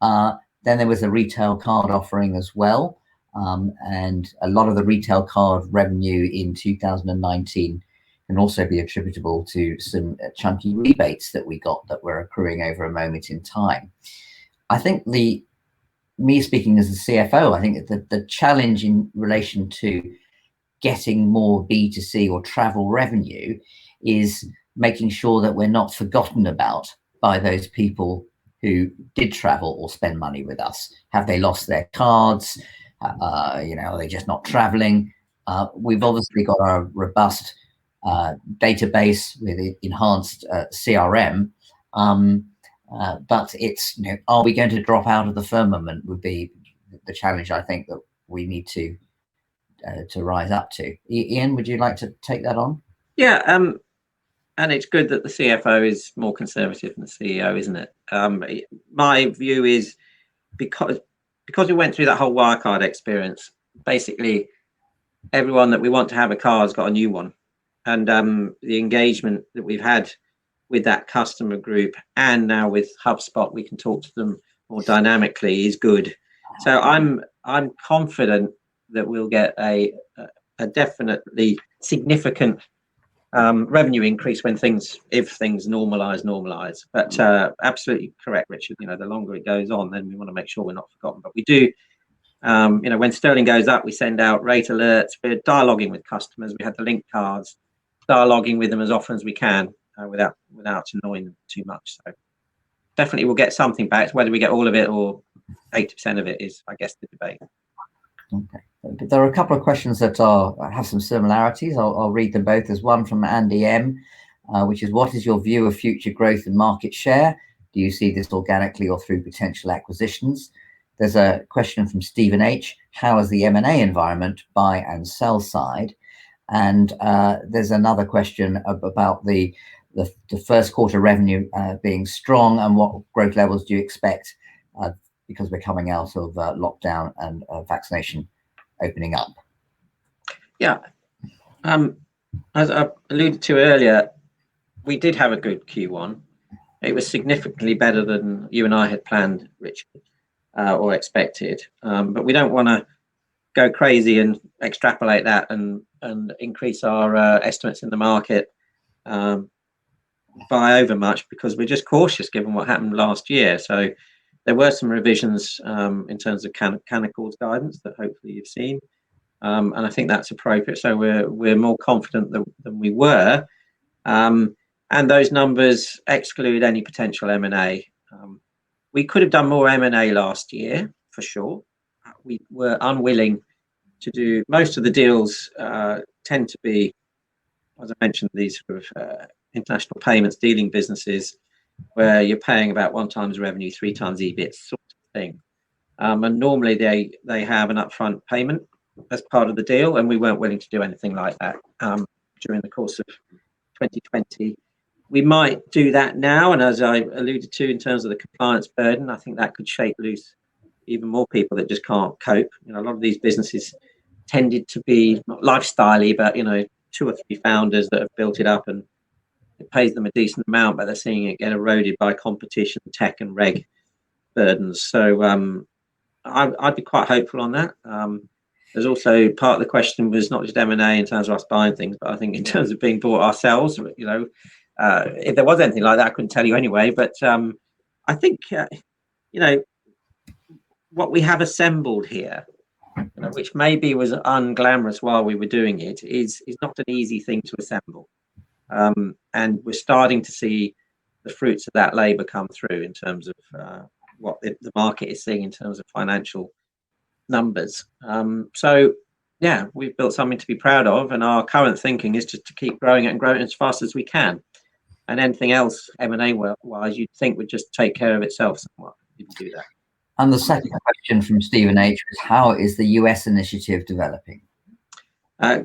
Then there was the retail card offering as well, and a lot of the retail card revenue in 2019 can also be attributable to some chunky rebates that we got that were accruing over a moment in time. I think me speaking as the CFO, I think that the challenge in relation to getting more B2C or travel revenue is making sure that we're not forgotten about by those people who did travel or spend money with us. Have they lost their cards? Are they just not traveling? We've obviously got a robust database with enhanced CRM, but it's, are we going to drop out of the firmament would be the challenge I think that we need to rise up to. Ian, would you like to take that on? Yeah, and it's good that the CFO is more conservative than the CEO, isn't it? My view is because we went through that whole Wirecard experience, basically everyone that we want to have a car has got a new one, and the engagement that we've had with that customer group, and now with HubSpot, we can talk to them more dynamically, is good. So I'm confident that we'll get a definitely significant revenue increase if things normalize. But absolutely correct, Richard. The longer it goes on, then we want to make sure we're not forgotten. But we do. When sterling goes up, we send out rate alerts. We're dialoguing with customers. We have the link cards, dialoguing with them as often as we can without annoying them too much. So definitely we'll get something back. Whether we get all of it or 80% of it is, I guess, the debate. Okay, but there are a couple of questions that have some similarities. I'll read them both. There's one from Andy M, which is, what is your view of future growth and market share? Do you see this organically or through potential acquisitions? There's a question from Stephen H. How is the M&A environment, buy and sell side? And there's another question about the first quarter revenue being strong, and what growth levels do you expect because we're coming out of lockdown and vaccination opening up? Yeah, as I alluded to earlier, we did have a good Q1. It was significantly better than you and I had planned, Richard, or expected. But we don't want to go crazy and extrapolate that and increase our estimates in the market by over much, because we're just cautious given what happened last year. So there were some revisions in terms of Canaccord's guidance that hopefully you've seen. and I think that's appropriate. So we're more confident than we were, and those numbers exclude any potential M&A. We could have done more M&A last year for sure. We were unwilling to do most of the deals. Tend to be, as I mentioned, these sort of international payments dealing businesses where you're paying about 1 times revenue, 3 times EBIT sort of thing. And normally they have an upfront payment as part of the deal, and we weren't willing to do anything like that during the course of 2020. We might do that now, and as I alluded to in terms of the compliance burden, I think that could shake loose even more people that just can't cope. You know, a lot of these businesses tended to be not lifestyle-y, but 2 or 3 founders that have built it up, and it pays them a decent amount, but they're seeing it get eroded by competition, tech and reg burdens. So I'd be quite hopeful on that. There's also part of the question was not just M&A in terms of us buying things, but I think in terms of being bought ourselves, if there was anything like that, I couldn't tell you anyway. But I think, what we have assembled here, which maybe was unglamorous while we were doing it, is not an easy thing to assemble. And we're starting to see the fruits of that labour come through in terms of what the market is seeing in terms of financial numbers. So, yeah, we've built something to be proud of, and our current thinking is just to keep growing it and growing it as fast as we can. And anything else M&A wise, you'd think would just take care of itself somewhat if you do that. And the second question from Stephen H is, how is the US initiative developing?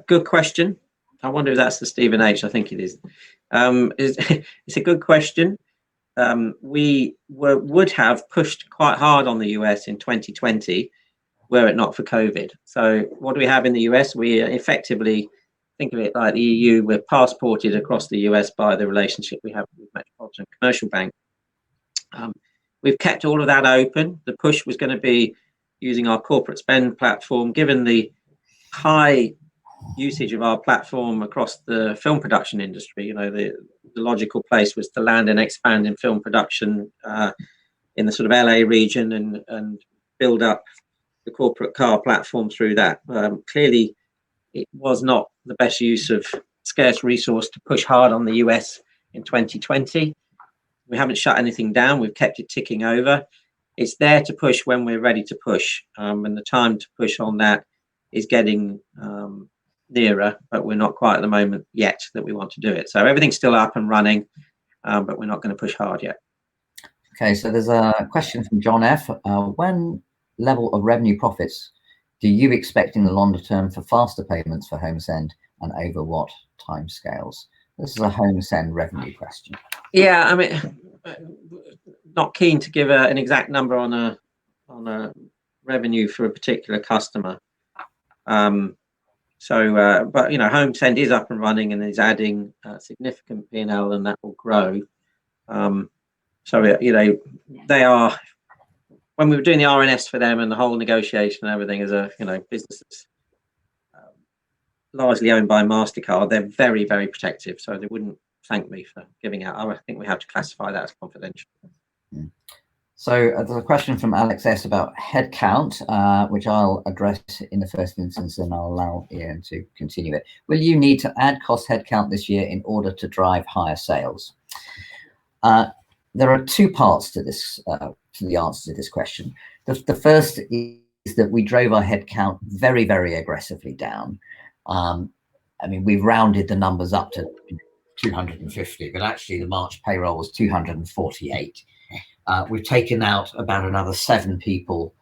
Good question. I wonder if that's the Stephen H. I think it is. It's a good question. We would have pushed quite hard on the US in 2020 were it not for COVID. So what do we have in the US? We effectively, think of it like the EU, we're passported across the US by the relationship we have with Metropolitan Commercial Bank. We've kept all of that open. The push was going to be using our corporate spend platform, given the high usage of our platform across the film production industry. The logical place was to land and expand in film production in the sort of LA region and build up the corporate car platform through that. Clearly, it was not the best use of scarce resource to push hard on the US in 2020. We haven't shut anything down. We've kept it ticking over. It's there to push when we're ready to push. And the time to push on that is getting nearer, but we're not quite at the moment yet that we want to do it. So everything's still up and running, but we're not going to push hard yet. Okay, so there's a question from John F. When level of revenue profits do you expect in the longer term for faster payments for HomeSend, and over what timescales? This is a HomeSend revenue question. Yeah, I mean, not keen to give an exact number on a revenue for a particular customer. But HomeSend is up and running and is adding significant P&L, and that will grow. They are. When we were doing the RNS for them and the whole negotiation and everything, as a business that's largely owned by MasterCard, they're very, very protective. So they wouldn't thank me for giving out. I think we have to classify that as confidential. So there's a question from Alex S about headcount, which I'll address in the first instance, and I'll allow Ian to continue it. Will you need to add cost headcount this year in order to drive higher sales? There are 2 parts to this, to the answer to this question. The first is that we drove our headcount very, very aggressively down. I mean, we've rounded the numbers up to 250, but actually the March payroll was 248. We've taken out about another 7 people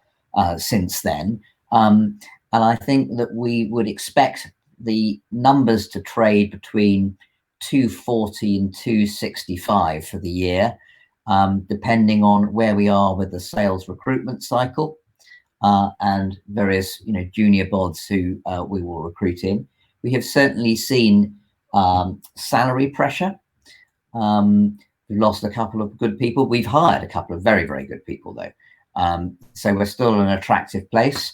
since then. And I think that we would expect the numbers to trade between 240 and 265 for the year, depending on where we are with the sales recruitment cycle and various junior bods who we will recruit in. We have certainly seen salary pressure. We've lost a couple of good people. We've hired a couple of very, very good people though. So we're still in an attractive place.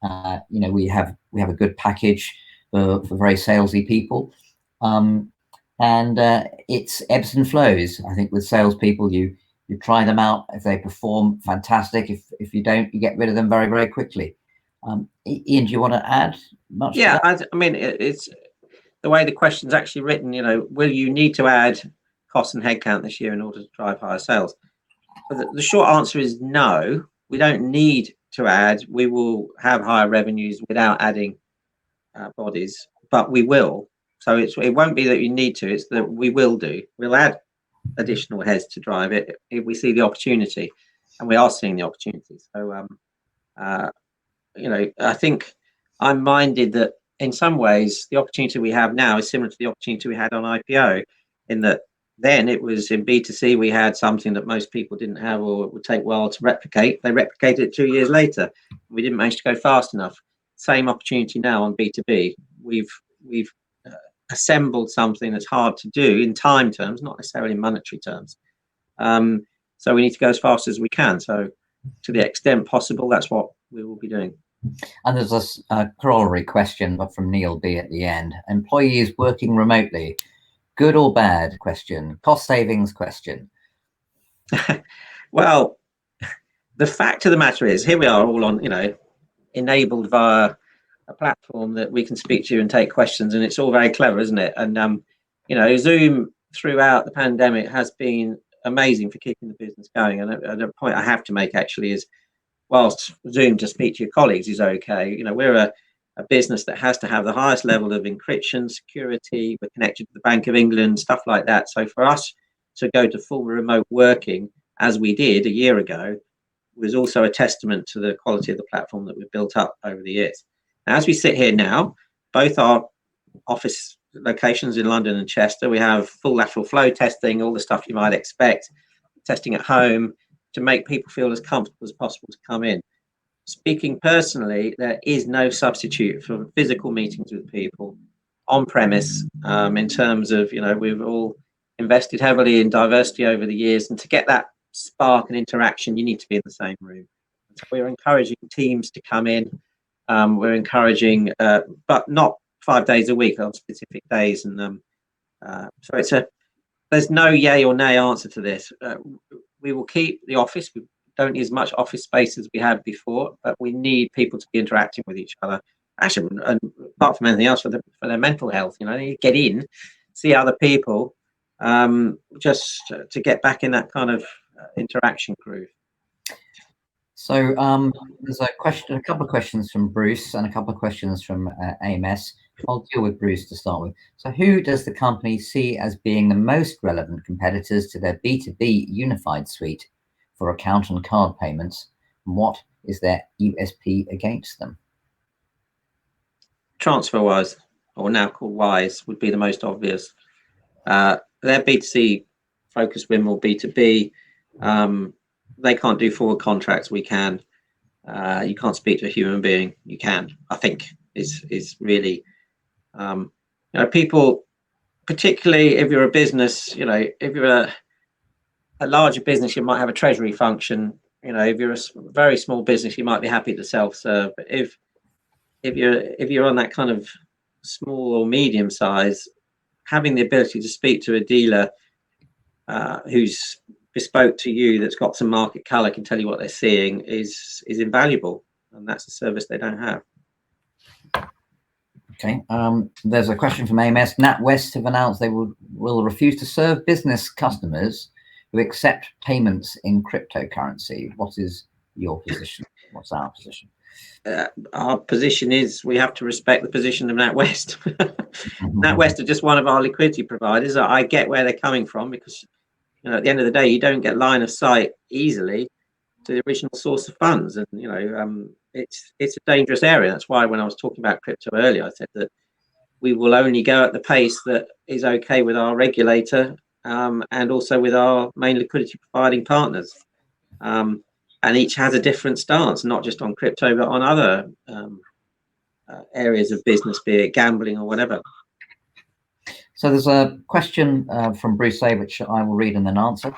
We have a good package for very salesy people. And it's ebbs and flows. I think with salespeople, you try them out. If they perform, fantastic. If you don't, you get rid of them very, very quickly. Ian, do you want to add much? Yeah, I mean, it's the way the question's actually written. Will you need to add cost and headcount this year in order to drive higher sales? But the short answer is no. We don't need to add. We will have higher revenues without adding bodies, but we will. So it won't be that you need to. It's that we will do. We'll add additional heads to drive it if we see the opportunity, and we are seeing the opportunity. So I think I'm minded that in some ways the opportunity we have now is similar to the opportunity we had on IPO, in that then it was in B2C we had something that most people didn't have, or it would take a while to replicate. They replicated it 2 years later. We didn't manage to go fast enough. Same opportunity now on B2B. We've assembled something that's hard to do in time terms, not necessarily monetary terms. So we need to go as fast as we can. So to the extent possible, that's what we will be doing. And there's a corollary question from Neil B at the end. Employees working remotely, good or bad? Question. Cost savings? Question. Well, the fact of the matter is, here we are all on, enabled via a platform that we can speak to and take questions, and it's all very clever, isn't it? And Zoom throughout the pandemic has been amazing for keeping the business going. And a point I have to make actually is, whilst Zoom to speak to your colleagues is okay, we're a business that has to have the highest level of encryption, security. We're connected to the Bank of England, stuff like that. So for us to go to full remote working, as we did a year ago, was also a testament to the quality of the platform that we've built up over the years. Now, as we sit here now, both our office locations in London and Chester, we have full lateral flow testing, all the stuff you might expect, testing at home, to make people feel as comfortable as possible to come in. Speaking personally, there is no substitute for physical meetings with people on premise, in terms of, we've all invested heavily in diversity over the years, and to get that spark and interaction, you need to be in the same room. So we're encouraging teams to come in. We're encouraging, but not 5 days a week, on specific days. And so there's no yay or nay answer to this. We will keep the office. We don't need as much office space as we had before, but we need people to be interacting with each other. Actually, and apart from anything else, for their mental health, they get in, see other people, just to get back in that kind of interaction groove. So there's a couple of questions from Bruce and a couple of questions from AMS. I'll deal with Bruce to start with. So who does the company see as being the most relevant competitors to their B2B unified suite for account and card payments? And what is their USP against them? TransferWise, or now called Wise, would be the most obvious. Their B2C focus, we're more B2B. They can't do forward contracts. We can. You can't speak to a human being. You can. I think is really, people, particularly if you're a business, if you're a larger business, you might have a treasury function. If you're a very small business, you might be happy to self-serve. But if you're on that kind of small or medium size, having the ability to speak to a dealer who's bespoke to you, that's got some market color, can tell you what they're seeing, is invaluable, and that's a service they don't have. Okay, there's a question from AMS. NatWest have announced they will refuse to serve business customers who accept payments in cryptocurrency. What is your position? What's our position? Our position is we have to respect the position of NatWest. NatWest are just one of our liquidity providers. I get where they're coming from, because at the end of the day, you don't get line of sight easily to the original source of funds, and it's a dangerous area. That's why when I was talking about crypto earlier, I said that we will only go at the pace that is okay with our regulator, and also with our main liquidity providing partners. And each has a different stance, not just on crypto, but on other areas of business, be it gambling or whatever. So there's a question from Bruce A, which I will read and then answer.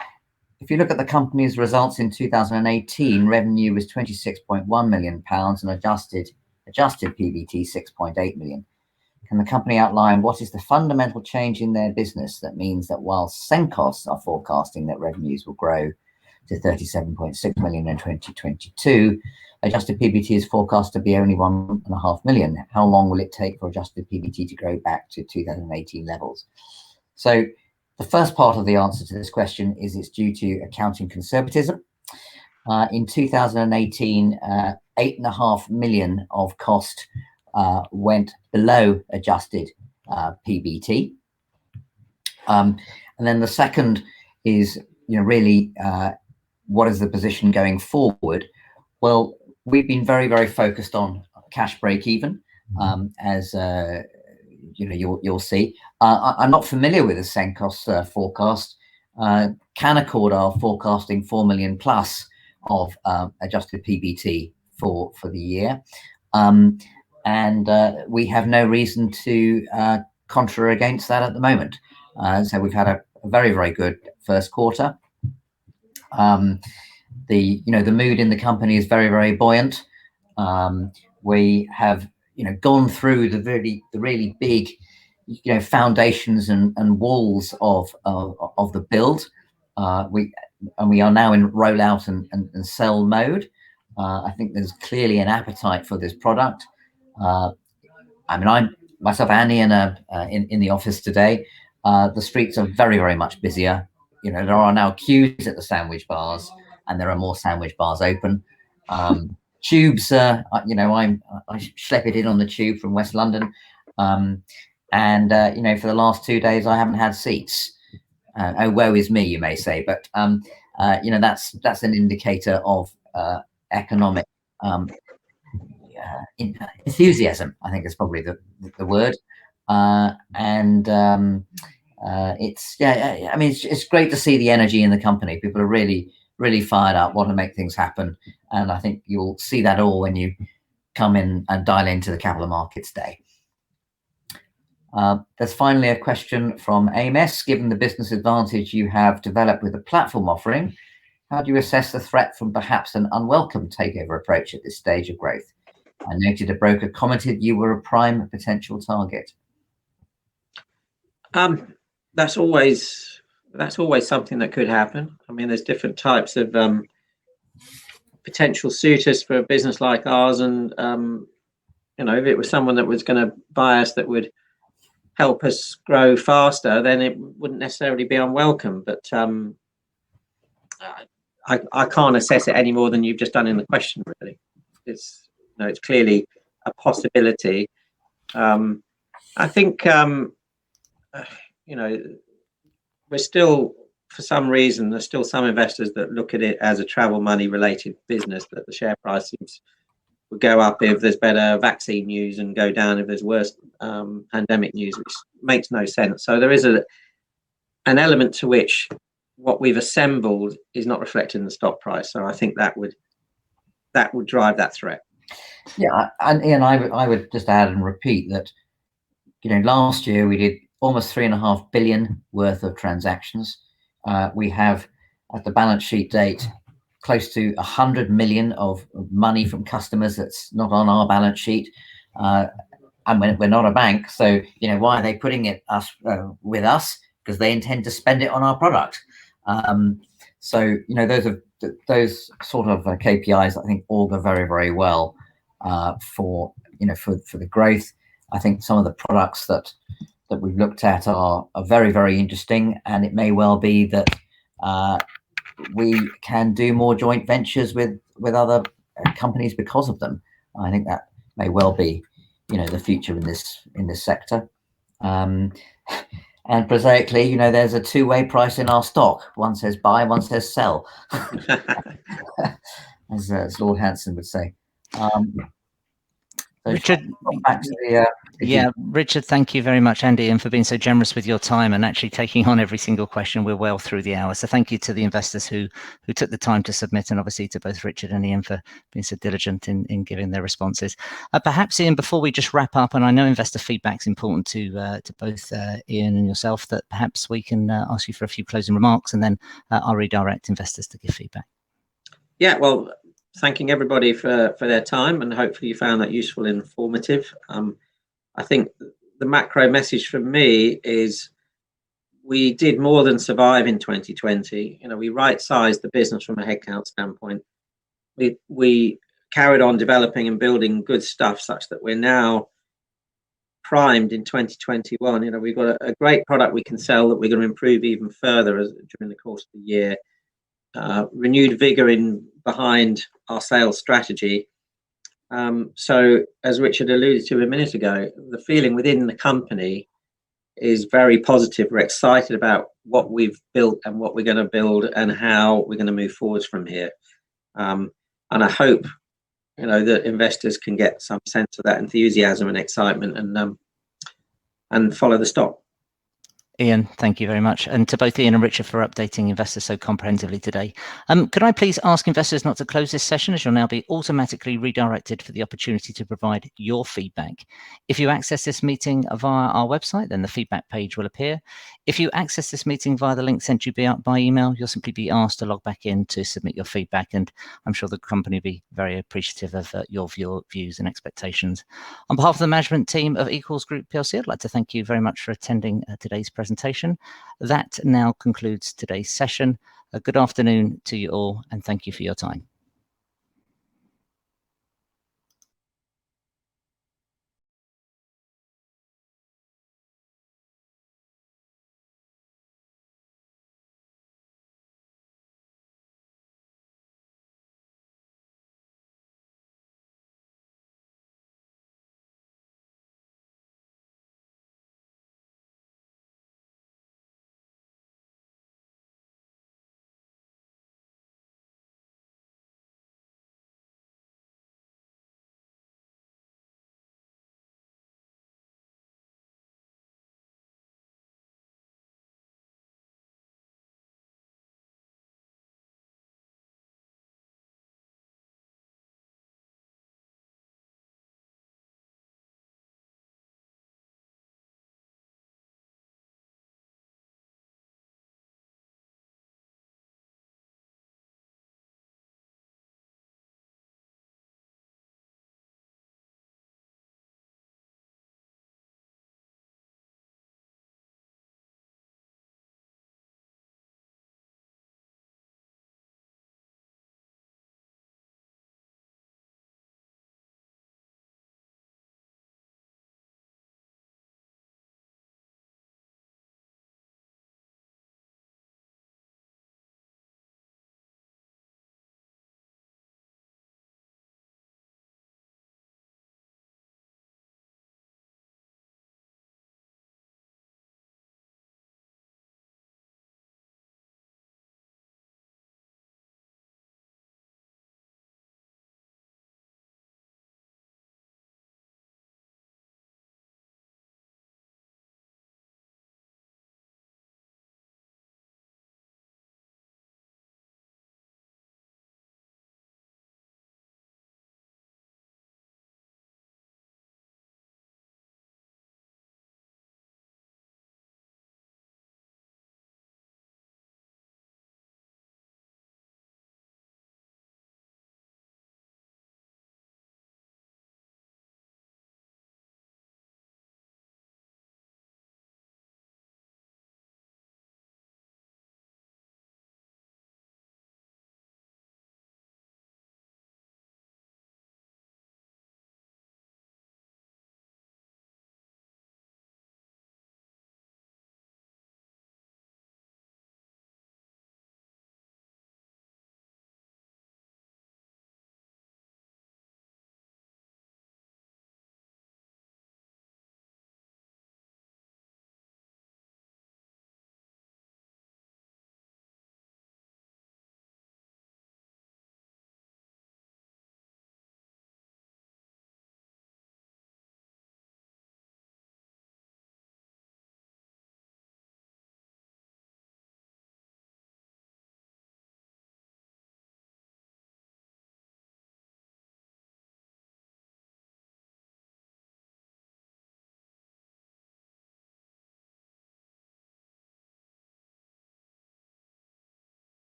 If you look at the company's results in 2018, revenue was £26.1 million and adjusted PBT 6.8 million. Can the company outline what is the fundamental change in their business that means that while Senkos are forecasting that revenues will grow to 37.6 million in 2022. Adjusted PBT is forecast to be only 1.5 million. How long will it take for adjusted PBT to grow back to 2018 levels? So the first part of the answer to this question is it's due to accounting conservatism. In 2018, 8.5 million of cost went below adjusted PBT. And then the second is, really what is the position going forward? Well, we've been very, very focused on cash break even, as you'll see. I'm not familiar with the Senkos forecast. Canaccord are forecasting 4 million plus of adjusted PBT for the year, and we have no reason to contra against that at the moment. So we've had a very, very good first quarter. The mood in the company is very, very buoyant. We have gone through the really big foundations and walls of the build. We are now in rollout and sell mode. I think there's clearly an appetite for this product. I'm myself, Andy, in the office today. The streets are very, very much busier. There are now queues at the sandwich bars, and there are more sandwich bars open. Tubes, I schlep it in on the tube from West London, and for the last 2 days I haven't had seats. Oh, woe is me, you may say, but that's an indicator of economic enthusiasm, I think is probably the word. It's great to see the energy in the company. People are really, really fired up, want to make things happen. And I think you'll see that all when you come in and dial into the Capital Markets Day. There's finally a question from AMS. Given the business advantage you have developed with the platform offering, how do you assess the threat from perhaps an unwelcome takeover approach at this stage of growth? I noted a broker commented you were a prime potential target. That's always something that could happen. I mean, there's different types of potential suitors for a business like ours, and if it was someone that was going to buy us that would help us grow faster, then it wouldn't necessarily be unwelcome. But I can't assess it any more than you've just done in the question. Really, it's clearly a possibility. I think we're still, for some reason, there's still some investors that look at it as a travel money related business, that the share price would go up if there's better vaccine news and go down if there's worse pandemic news, which makes no sense. So there is an element to which what we've assembled is not reflected in the stock price. So I think that would drive that threat. Yeah, and Ian, I would just add and repeat that, last year we did almost 3.5 billion worth of transactions. We have, at the balance sheet date, close to 100 million of money from customers that's not on our balance sheet. And we're not a bank, so why are they putting it with us? Because they intend to spend it on our product. So those sort of KPIs, I think, augur very, very well for the growth. I think some of the products that we've looked at are very, very interesting, and it may well be that we can do more joint ventures with other companies because of them. I think that may well be the future in this sector. And prosaically, there's a two-way price in our stock. One says buy, one says sell, as Lord Hanson would say. So Richard, back to the, Richard, thank you very much, Andy, and for being so generous with your time and actually taking on every single question. We're well through the hour. So thank you to the investors who took the time to submit, and obviously to both Richard and Ian for being so diligent in giving their responses. Perhaps, Ian, before we just wrap up, and I know investor feedback is important to both Ian and yourself, that perhaps we can ask you for a few closing remarks, and then I'll redirect investors to give feedback. Yeah, well, thanking everybody for their time, and hopefully you found that useful and informative. I think the macro message from me is we did more than survive in 2020. You know, we right-sized the business from a headcount standpoint. We carried on developing and building good stuff such that we're now primed in 2021. You know, we've got a great product we can sell that we're going to improve even further during the course of the year. Renewed vigor behind our sales strategy. So as Richard alluded to a minute ago, the feeling within the company is very positive. We're excited about what we've built and what we're going to build and how we're going to move forwards from here. And I hope, you know, that investors can get some sense of that enthusiasm and excitement and follow the stock. Ian, thank you very much. And to both Ian and Richard for updating investors so comprehensively today. Could I please ask investors not to close this session, as you'll now be automatically redirected for the opportunity to provide your feedback. If you access this meeting via our website, then the feedback page will appear. If you access this meeting via the link sent you by email, you'll simply be asked to log back in to submit your feedback. And I'm sure the company will be very appreciative of your views and expectations. On behalf of the management team of Equals Group PLC, I'd like to thank you very much for attending today's presentation. That now concludes today's session. A good afternoon to you all, and thank you for your time.